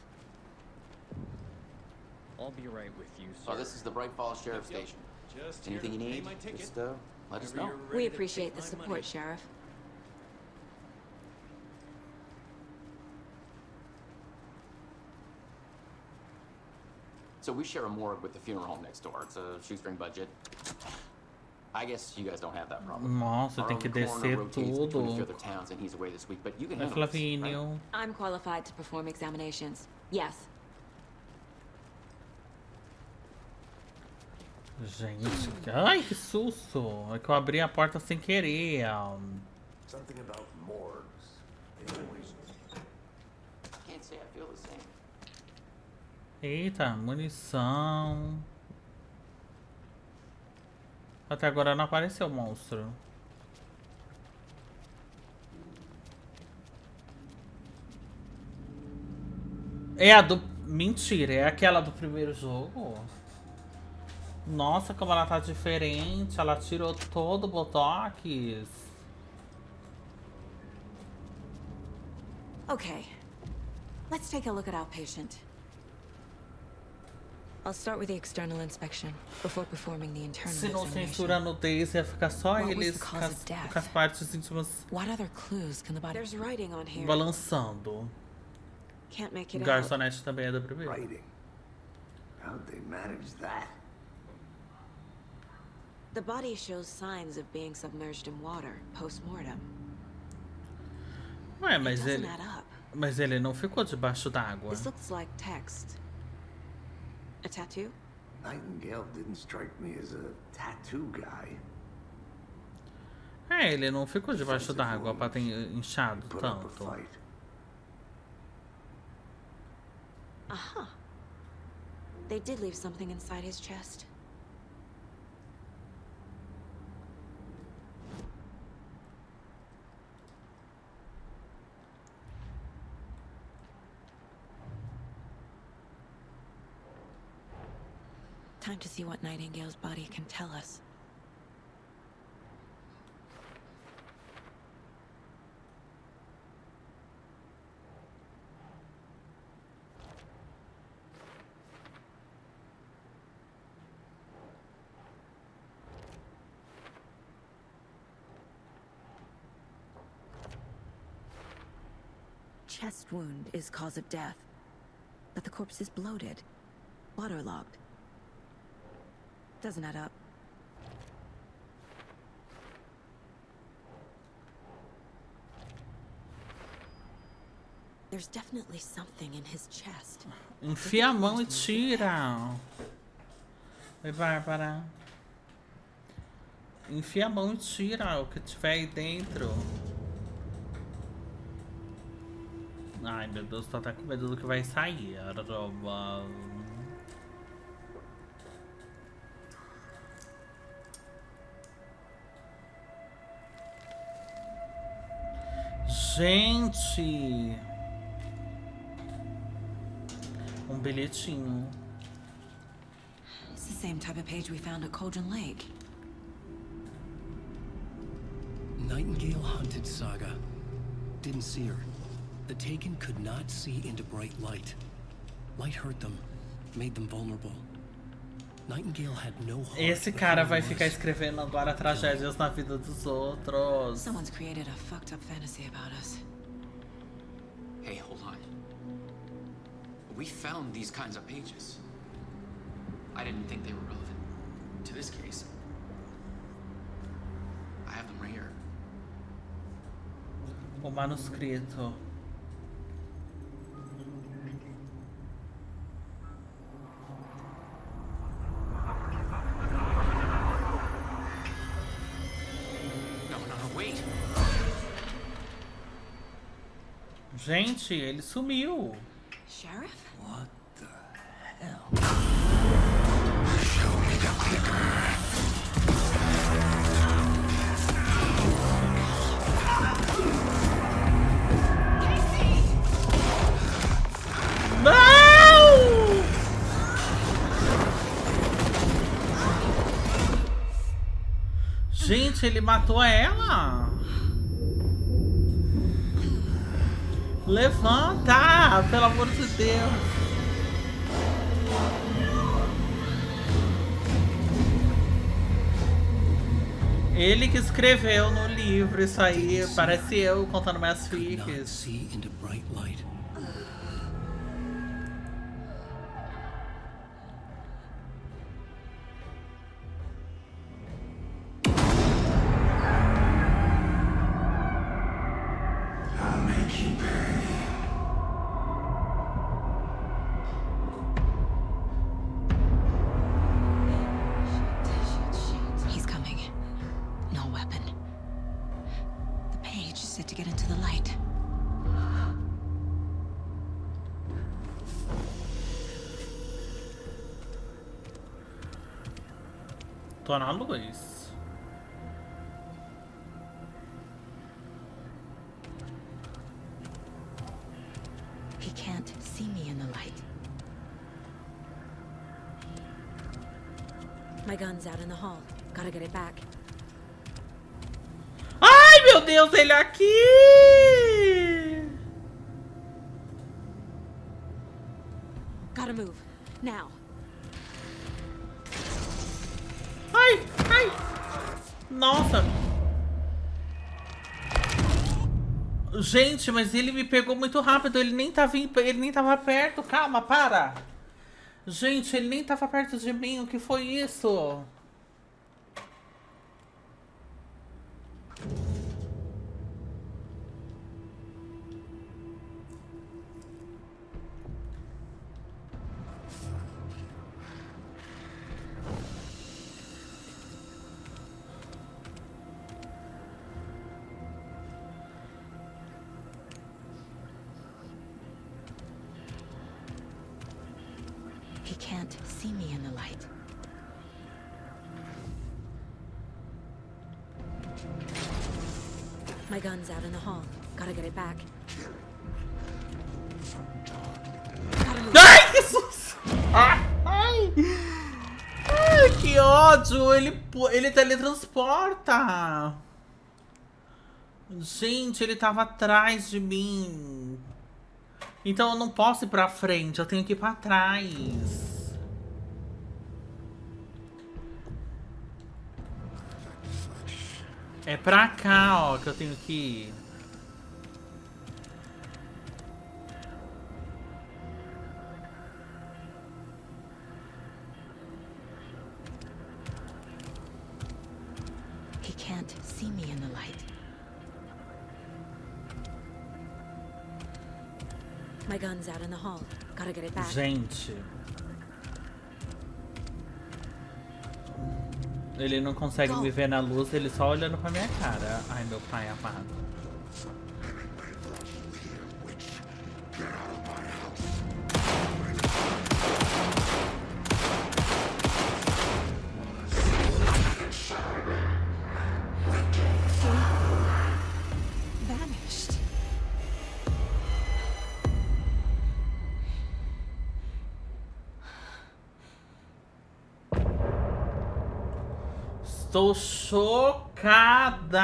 I'll be right with you, sir. Oh, this is the Bright Falls Sheriff Station. Anything you need, just let us know. We appreciate the support, Sheriff. So we share a morgue with the funeral home next door. It's a shoestring budget. I guess you guys don't have that problem. Nossa, tem que descer tudo. É Flavinho. I'm qualified to perform examinations. Yes. Gente, ai que susto! É que eu abri a porta sem querer. Something about morgues. They always... Can't say I feel the same. Eita, munição. Até agora não apareceu o monstro. É a do... Mentira, é aquela do primeiro jogo? Nossa, como ela tá diferente. Ela tirou todo o botox. Okay. Let's take a look at our patient. I'll start with the external inspection before performing the internal Se não examination. censura a nudez, ia ficar só What was eles the com cause of death? as partes íntimas What other clues can the body... There's writing on here. balançando. Can't make it out. Garçonete também é da primeira. Writing. How'd they manage that? The body shows signs of being submerged in water post-mortem. Ué, mas It doesn't ele... add up. Mas ele não ficou debaixo d'água. This looks like text. A tattoo? Nightingale didn't strike me as a tattoo guy. É, ele não ficou debaixo d'água pra ter inchado tanto. Aha. They did leave something inside his chest. Time to see what Nightingale's body can tell us. Chest wound is cause of death, but the corpse is bloated, waterlogged. Doesn't add up. There's definitely something in his chest. Enfia a mão e tira. Oi, Bárbara. Enfia a mão e tira o que tiver aí dentro. Ai, meu Deus, tô até com medo do que vai sair. Gente! Um bilhetinho. It's the same type of page we found at Cauldron Lake. Nightingale hunted Saga. Didn't see her. The Taken could not see into bright light. Light hurt them, made them vulnerable. Nightingale had no heart. Esse cara vai ficar escrevendo agora tragédias na vida dos outros. Someone's created a fucked up fantasy about us. Hey, hold on. We found these kinds of pages. I didn't think they were relevant to this case. I have them right here. O manuscrito. Gente, ele sumiu. Sheriff? What the hell? Show me the clicker. Não! Gente, ele matou ela. Levanta, pelo amor de Deus. Ele que escreveu no livro isso aí, parece eu contando minhas fics. See into bright light. I'll make you pay. He's coming. No weapon. The page said to get into the light. Tô na luz. He can't see me in the light. My gun's out in the hall. Gotta get it back. Ai, meu Deus, ele aqui! Gotta move. Now. Ai, ai! Nossa! Gente, mas ele me pegou muito rápido. Ele nem tava perto. Calma, para! Gente, ele nem tava perto de mim. O que foi isso? He can't see me in the light. My gun's out in the hall. Gotta get it back. Ai, que susto! Ai, ai, que ódio! Ele teletransporta! Gente, ele tava atrás de mim. Então eu não posso ir pra frente, eu tenho que ir pra trás. É pra cá, ó, que eu tenho que ir. He can't see me in the light. My gun's out in the hall. Gotta get it back. Gente. Ele não consegue me ver na luz, ele só olhando pra minha cara. Ai, meu pai amado. Vanished. Estou chocada.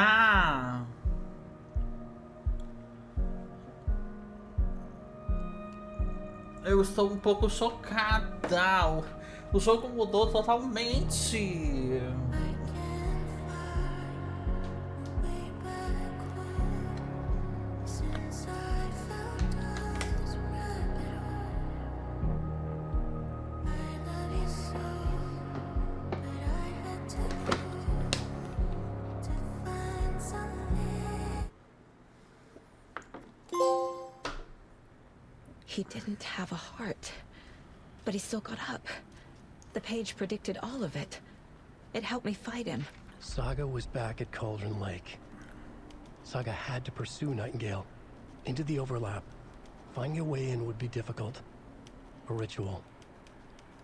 Eu estou um pouco chocada. O jogo mudou totalmente. He didn't have a heart, but he still got up. The page predicted all of it. It helped me fight him. Saga was back at Cauldron Lake. Saga had to pursue Nightingale into the overlap. Finding a way in would be difficult. A ritual.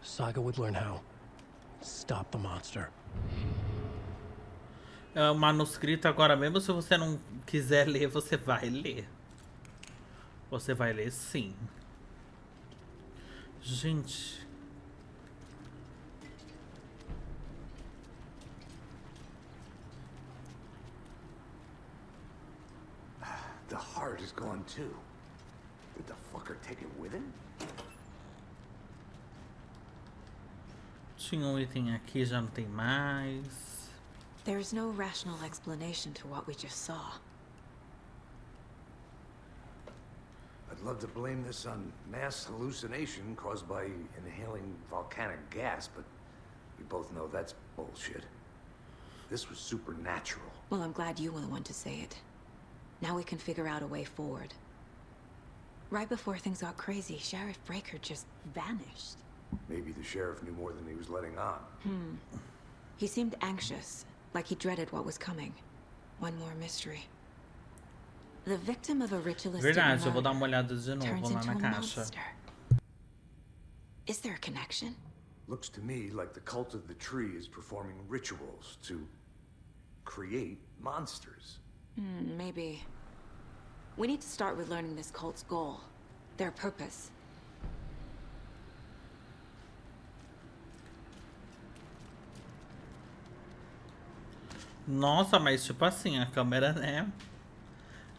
Saga would learn how. Stop the monster. É um manuscrito agora, mesmo se você não quiser ler, você vai ler. Você vai ler sim. Gente. The heart is gone too. Did the fucker take it with him? Tinha um item aqui, já não tem mais. There's no rational explanation to what we just saw. I'd love to blame this on mass hallucination caused by inhaling volcanic gas, but we both know that's bullshit. This was supernatural. Well, I'm glad you were the one to say it. Now we can figure out a way forward. Right before things got crazy, Sheriff Breaker just vanished. Maybe the sheriff knew more than he was letting on. He seemed anxious, like he dreaded what was coming. One more mystery. The victim of a ritualistic Verdade, eu vou murder dar uma olhada de novo turns lá into na a caixa. monster. Is there a connection? Looks to me like the cult of the tree is performing rituals to create monsters. Maybe. We need to start with learning this cult's goal, their purpose. Nossa, mas tipo assim, a câmera, né?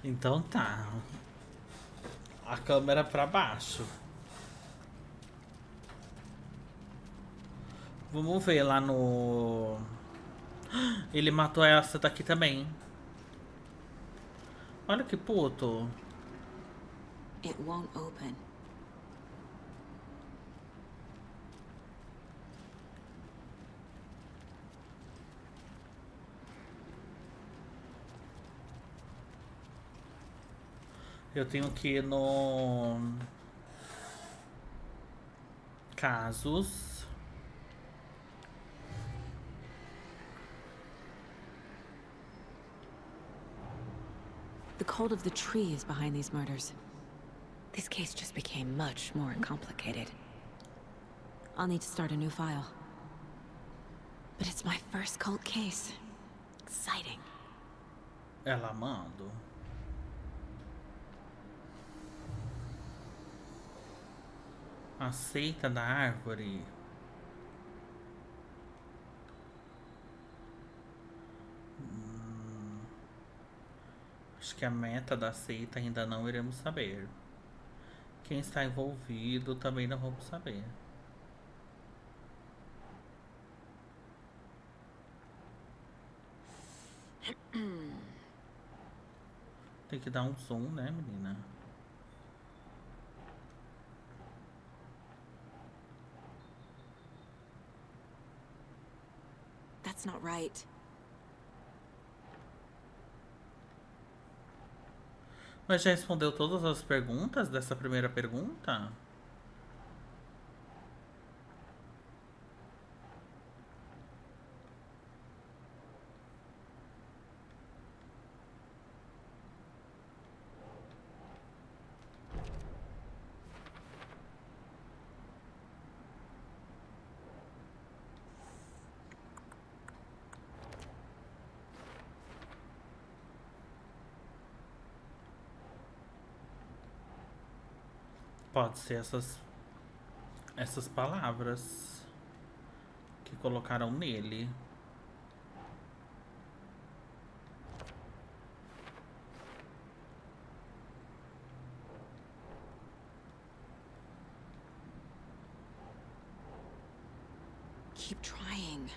Então tá. A câmera pra baixo. Vamos ver lá no... Ele matou essa daqui também. Olha que puto. It won't open. Eu tenho que ir no... Casos. The cult of the tree is behind these murders. This case just became much more complicated. I'll need to start a new file. But it's my first cult case. Exciting. Ela manda. A seita da árvore. Acho que a meta da seita ainda não iremos saber. Quem está envolvido também não vamos saber. Tem que dar um zoom, né, menina? That's not right. Mas já respondeu todas as perguntas dessa primeira pergunta? Pode ser essas palavras que colocaram nele. Keep trying.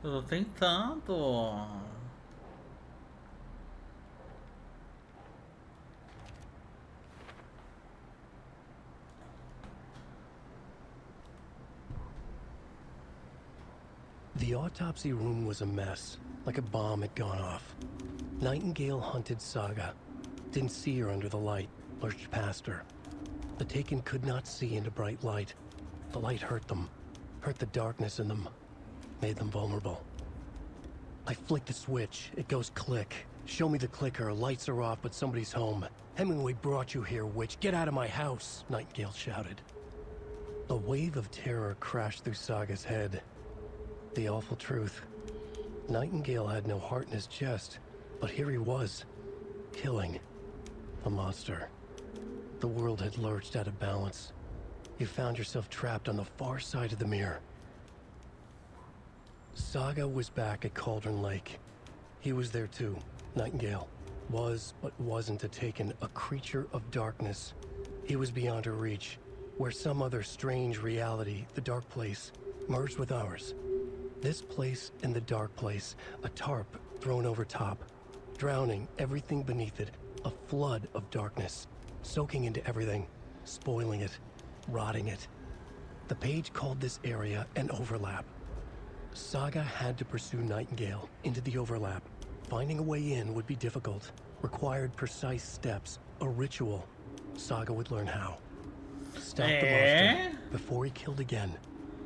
Eu tô tentando. The autopsy room was a mess, like a bomb had gone off. Nightingale hunted Saga. Didn't see her under the light, lurched past her. The Taken could not see into bright light. The light hurt them, hurt the darkness in them, made them vulnerable. I flick the switch, it goes click. Show me the clicker, lights are off, but somebody's home. Hemingway brought you here, witch. Get out of my house, Nightingale shouted. A wave of terror crashed through Saga's head. The awful truth. Nightingale had no heart in his chest, but here he was, killing a monster. The world had lurched out of balance. You found yourself trapped on the far side of the mirror. Saga was back at Cauldron Lake. He was there too, Nightingale. Was, but wasn't a Taken, a creature of darkness. He was beyond her reach, where some other strange reality, the dark place, merged with ours. This place and the dark place, a tarp thrown over top, drowning everything beneath it, a flood of darkness, soaking into everything, spoiling it, rotting it. The page called this area an overlap. Saga had to pursue Nightingale into the overlap. Finding a way in would be difficult, required precise steps, a ritual. Saga would learn how. Stop the monster before he killed again.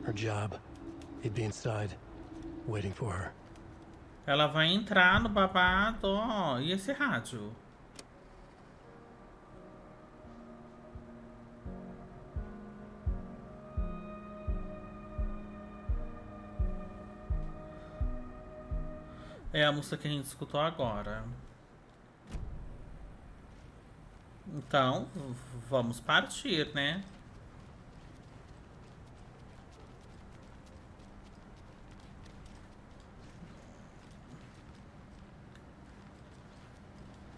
Her job, he'd be inside, waiting for her. Ela vai entrar no babado, ó. E esse rádio? É a música que a gente escutou agora. Então, vamos partir, né?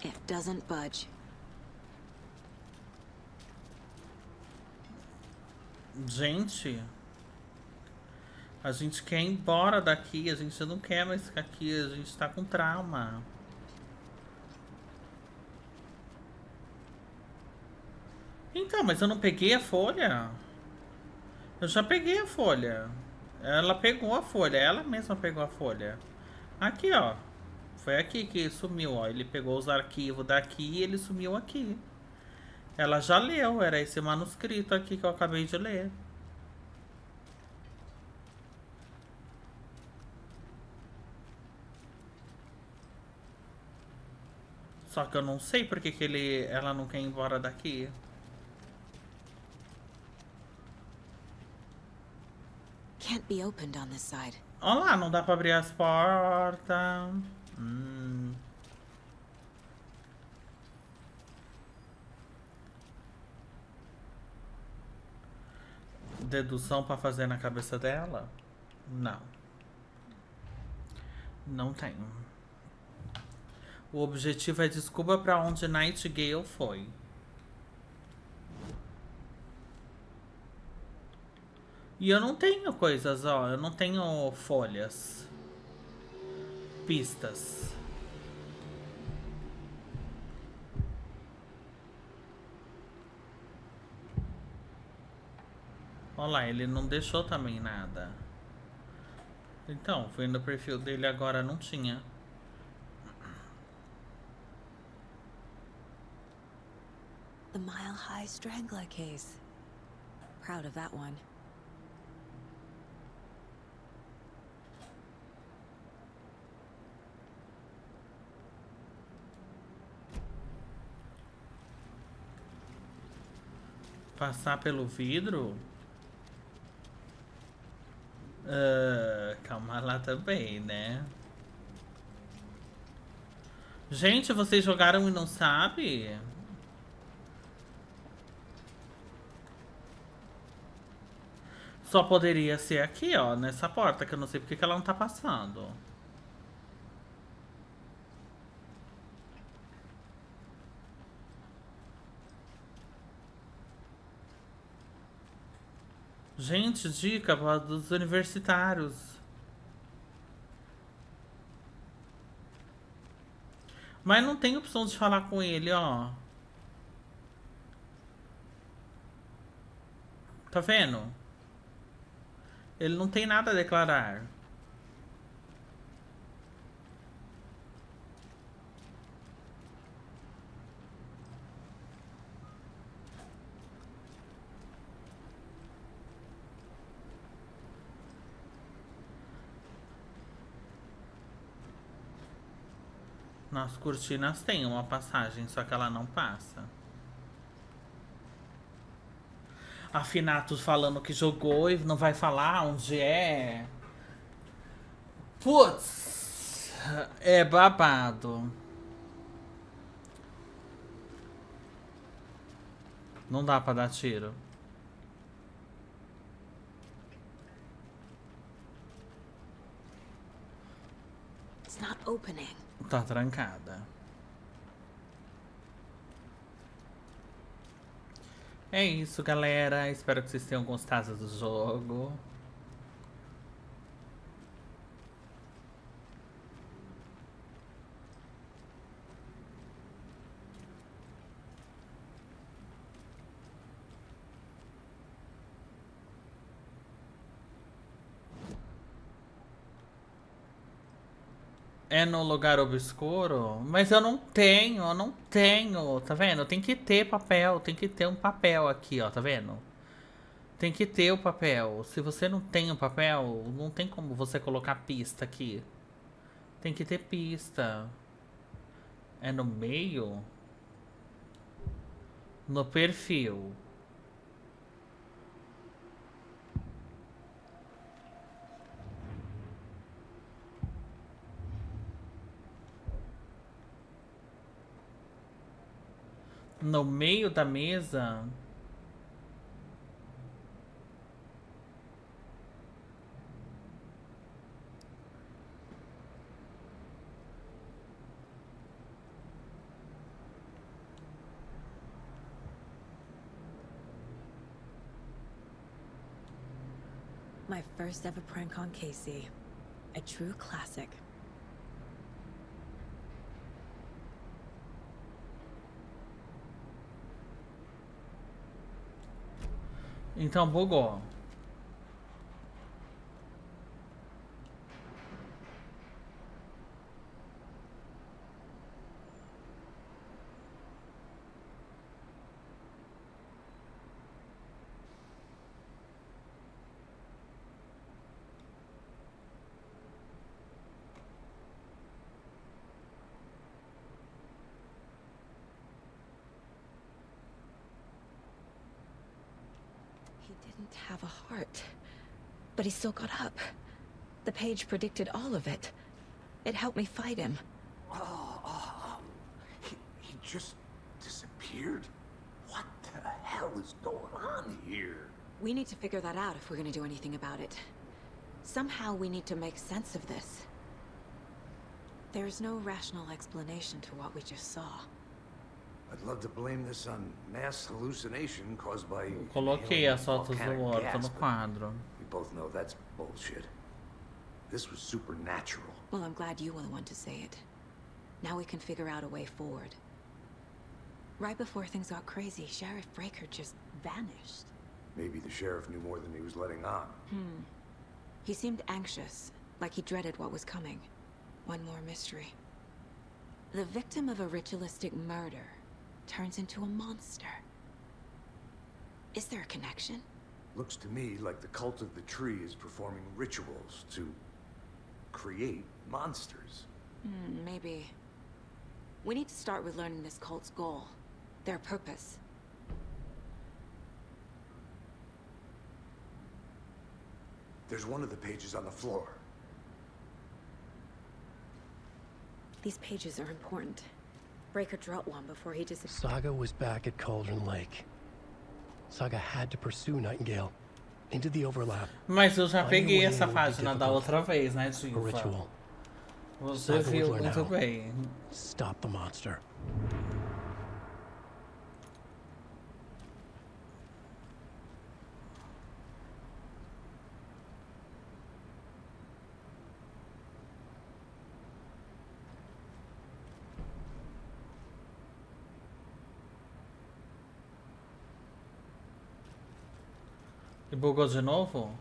It doesn't budge. Gente, a gente quer ir embora daqui, a gente não quer mais ficar aqui, a gente tá com trauma. Então, mas eu não peguei a folha? Eu já peguei a folha. Ela pegou a folha, ela mesma pegou a folha. Aqui, ó. Foi aqui que sumiu, ó. Ele pegou os arquivos daqui e ele sumiu aqui. Ela já leu, era esse manuscrito aqui que eu acabei de ler. Só que eu não sei porque que ela não quer ir embora daqui. Can't be opened on this side. Olha lá, não dá pra abrir as portas. Dedução pra fazer na cabeça dela? Não. Não tenho. O objetivo é descubra pra onde Nightingale foi. E eu não tenho coisas, ó. Eu não tenho folhas. Pistas. Olha lá, ele não deixou também nada. Então, fui no perfil dele agora, não tinha. The Mile High Strangler case. Proud of that one. Passar pelo vidro? Calma lá também, né? Gente, vocês jogaram e não sabem? Só poderia ser aqui, ó, nessa porta, que eu não sei porque que ela não tá passando. Gente, dica dos universitários. Mas não tem opção de falar com ele, ó. Tá vendo? Ele não tem nada a declarar. Nas cortinas tem uma passagem, só que ela não passa. Afinatos falando que jogou e não vai falar onde é. Putz, é babado. Não dá pra dar tiro. It's not opening. Tá trancada. É isso, galera. Espero que vocês tenham gostado do jogo. É no lugar obscuro? Mas eu não tenho, tá vendo? Tem que ter papel, tem que ter um papel aqui, ó, tá vendo? Tem que ter o papel. Se você não tem o papel, não tem como você colocar pista aqui. Tem que ter pista. É no meio? No perfil. No meio da mesa? My first ever prank on Casey. A true classic. Então bugou. He didn't have a heart, but he still got up. The page predicted all of it. It helped me fight him. He just disappeared? What the hell is going on here? We need to figure that out if we're gonna do anything about it. Somehow we need to make sense of this. There's no rational explanation to what we just saw. I'd love to blame this on mass hallucination caused by... Coloquei as fotos do volcanic morto gas, no but quadro. we both know that's bullshit. This was supernatural. Well, I'm glad you were the one to say it. Now we can figure out a way forward. Right before things got crazy, Sheriff Breaker just vanished. Maybe the sheriff knew more than he was letting on. He seemed anxious, like he dreaded what was coming. One more mystery. The victim of a ritualistic murder turns into a monster. Is there a connection? Looks to me like the cult of the tree is performing rituals to create monsters. Maybe. We need to start with learning this cult's goal. Their purpose. There's one of the pages on the floor. These pages are important. Breaker dropped one before he disappeared. Saga was back at Cauldron Lake. Saga had to pursue Nightingale into the overlap. Mas eu já Finding a peguei way essa would be página da difficult. outra vez, né, A Diva? ritual. Você Saga would viu learn muito how. bem. Stop the monster. E bugou de novo?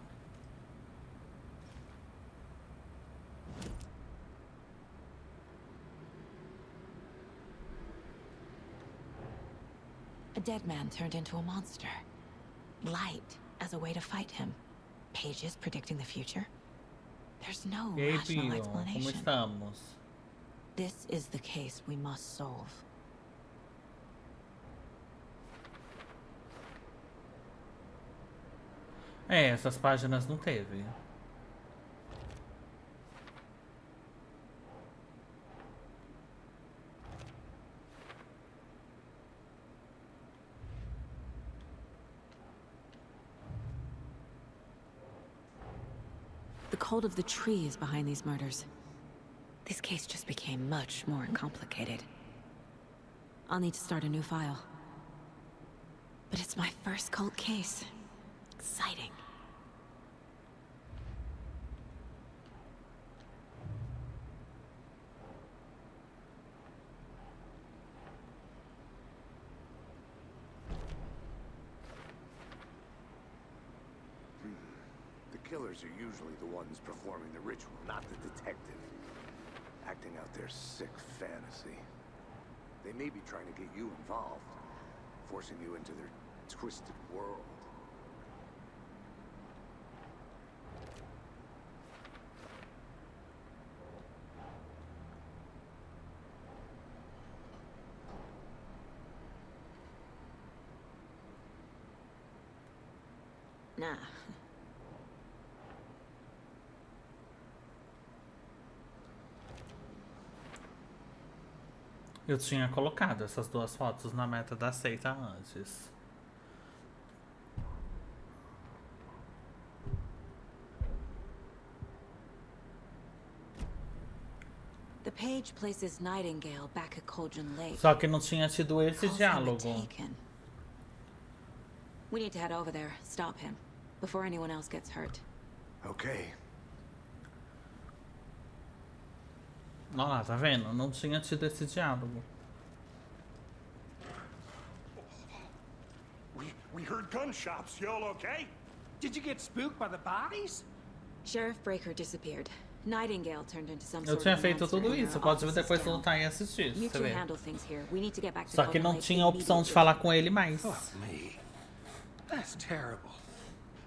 A dead man turned into a monster. Light as a way to fight him. Pages predicting the future. There's no E aí, rational Pio, como explanation. estamos? This is the case we must solve. É, essas páginas não teve. The cult of the tree is behind these murders. This case just became much more complicated. I'll need to start a new file. But it's my first cult case. Exciting. The killers are usually the ones performing the ritual, not the detective. acting out their sick fantasy. They may be trying to get you involved, forcing you into their twisted world. Nah. Eu tinha colocado essas duas fotos na meta da seita antes. The page places Nightingale back at Cauldron Lake. Só que não tinha tido esse diálogo. We need to head over there, stop him, before anyone else gets hurt. Okay. Olha lá, tá vendo? Não tinha tido esse diálogo. We heard gunshots. Y'all okay? Did you get spooked by the bodies? Sheriff Breaker disappeared. Nightingale turned into some Eu sort tinha of feito monster tudo in isso. our Pode offices depois down. voltar e assistir, You você two vê. handle things here. We need to get back to Só que Cauldron não Lake tinha opção de immediately. falar com ele mais. Fuck me. That's terrible.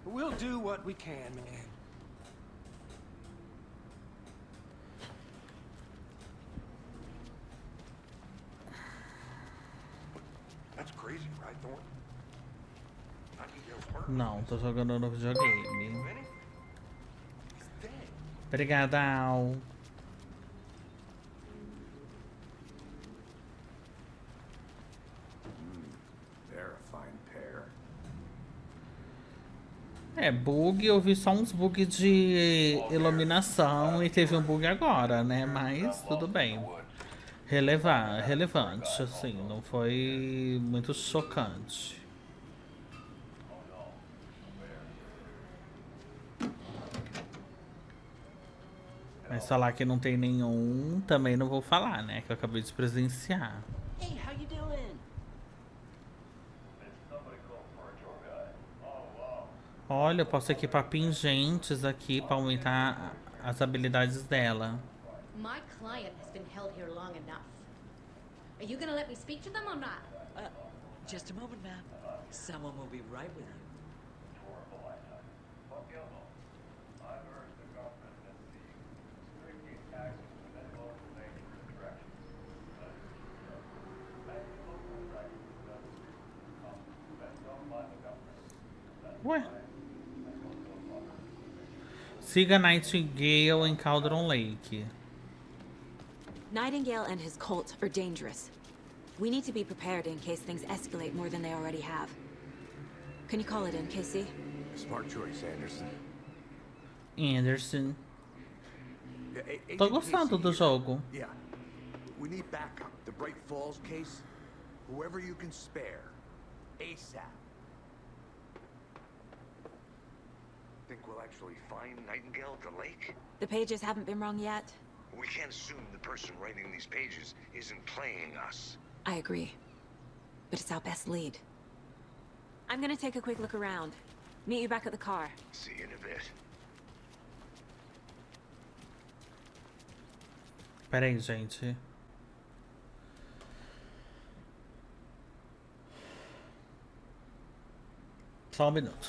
We'll do what we can, man. That's crazy, right, Thornton? Nightingale's hurt. Não, tô jogando no videogame. Obrigada, Al. They're a fine pair. É, bug, eu vi só uns bugs de iluminação e teve um bug agora, né? Mas tudo bem. Relevante, assim, não foi muito chocante. Mas falar que não tem nenhum, também não vou falar, né? Que eu acabei de presenciar. Hey, how you doing? Olha, eu posso equipar pingentes aqui para aumentar as habilidades dela. My client has been held here long enough. Are you gonna let me speak to them or not? Just a moment, ma'am. Someone will be right with you. Ué? Siga Nightingale em Cauldron Lake. Nightingale and his cult are dangerous. We need to be prepared in case things escalate more than they already have. Can you call it in, Casey? Smart choice, Anderson. Anderson. Yeah, Tô gostando do jogo. Yeah. We need backup. The Bright Falls case. Whoever you can spare. ASAP. Think we'll actually find Nightingale at the lake? The pages haven't been wrong yet. We can't assume the person writing these pages isn't playing us. I agree. But it's our best lead. I'm gonna take a quick look around. Meet you back at the car. See you in a bit. Pera aí, gente. Só um minuto.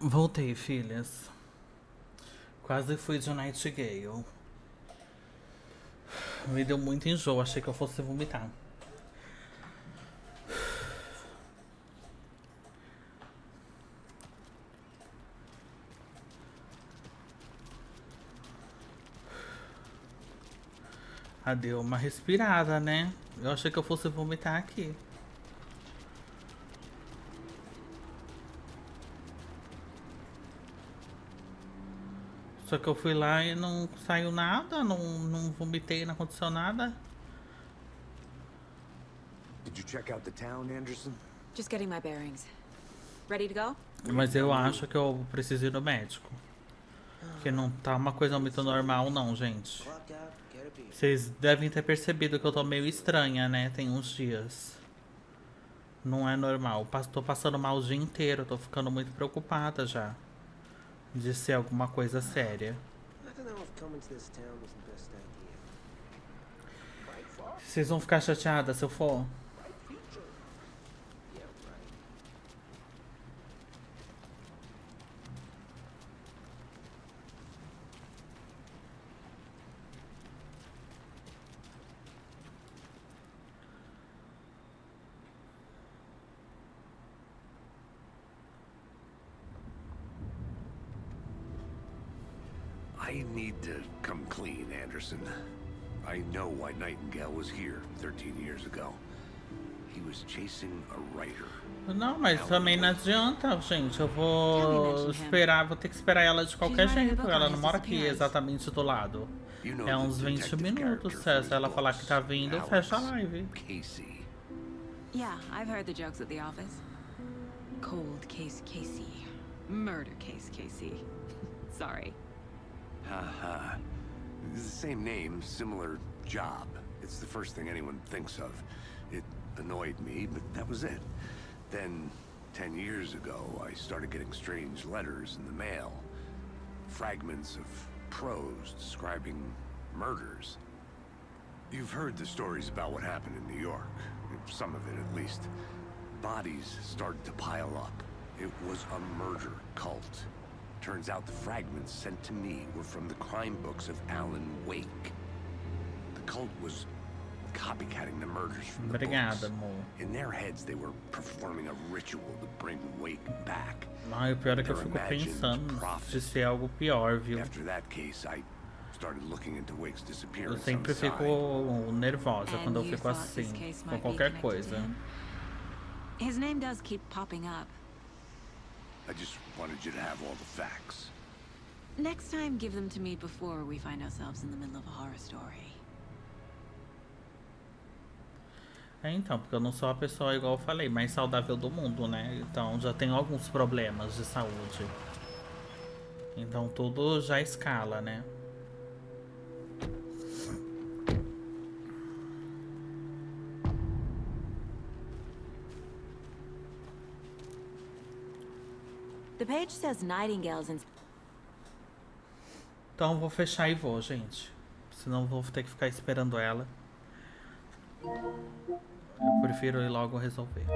Voltei, filhas. Quase fui de Nightingale. Me deu muito enjoo, achei que eu fosse vomitar. Deu uma respirada, né? Eu achei que eu fosse vomitar aqui. Só que eu fui lá e não saiu nada, não vomitei, não aconteceu nada. Did you check out the town, Anderson? Just getting my bearings. Ready to go? Mas eu acho que eu preciso ir no médico. Porque não tá uma coisa muito normal não, gente. Vocês devem ter percebido que eu tô meio estranha, né? Tem uns dias. Não é normal. Tô passando mal o dia inteiro, tô ficando muito preocupada já. De ser alguma coisa séria. Vocês vão ficar chateadas se eu for? I need to come clean, Anderson. I know why Nightingale was here 13 years ago. He was chasing a writer. Não, mas também não adianta, gente. Eu vou esperar, vou ter que esperar ela de qualquer jeito. Ela não mora aqui exatamente do lado. É uns 20 minutos. Se ela falar que tá vindo, fecha a live. Casey. Yeah, I've heard the jokes at the office. Cold case Casey. Murder case Casey. Sorry. Haha. It's the same name, similar job. It's the first thing anyone thinks of. It annoyed me, but that was it. Then, 10 years ago, I started getting strange letters in the mail. Fragments of prose describing murders. You've heard the stories about what happened in New York. Some of it, at least. Bodies started to pile up. It was a murder cult. Turns out the fragments sent to me were from the crime books of Alan Wake. The cult was copycatting the murders from the books. Amor. In their heads, they were performing a ritual to bring Wake back. O pior é que eu fico pensando de ser algo pior, viu? After that case, I started looking into Wake's disappearance. Eu sempre fico nervosa quando eu fico assim, com qualquer coisa. His name does keep popping up. I just wanted you to have all the facts. Next time, give them to me before we find ourselves in the middle of a horror story. Então, porque eu não sou a pessoa, igual eu falei, mais saudável do mundo, né? Então já tenho alguns problemas de saúde. Então tudo já escala, né? The page says Nightingale's in... Então vou fechar e vou, gente. Senão vou ter que ficar esperando ela. Eu prefiro ir logo resolver.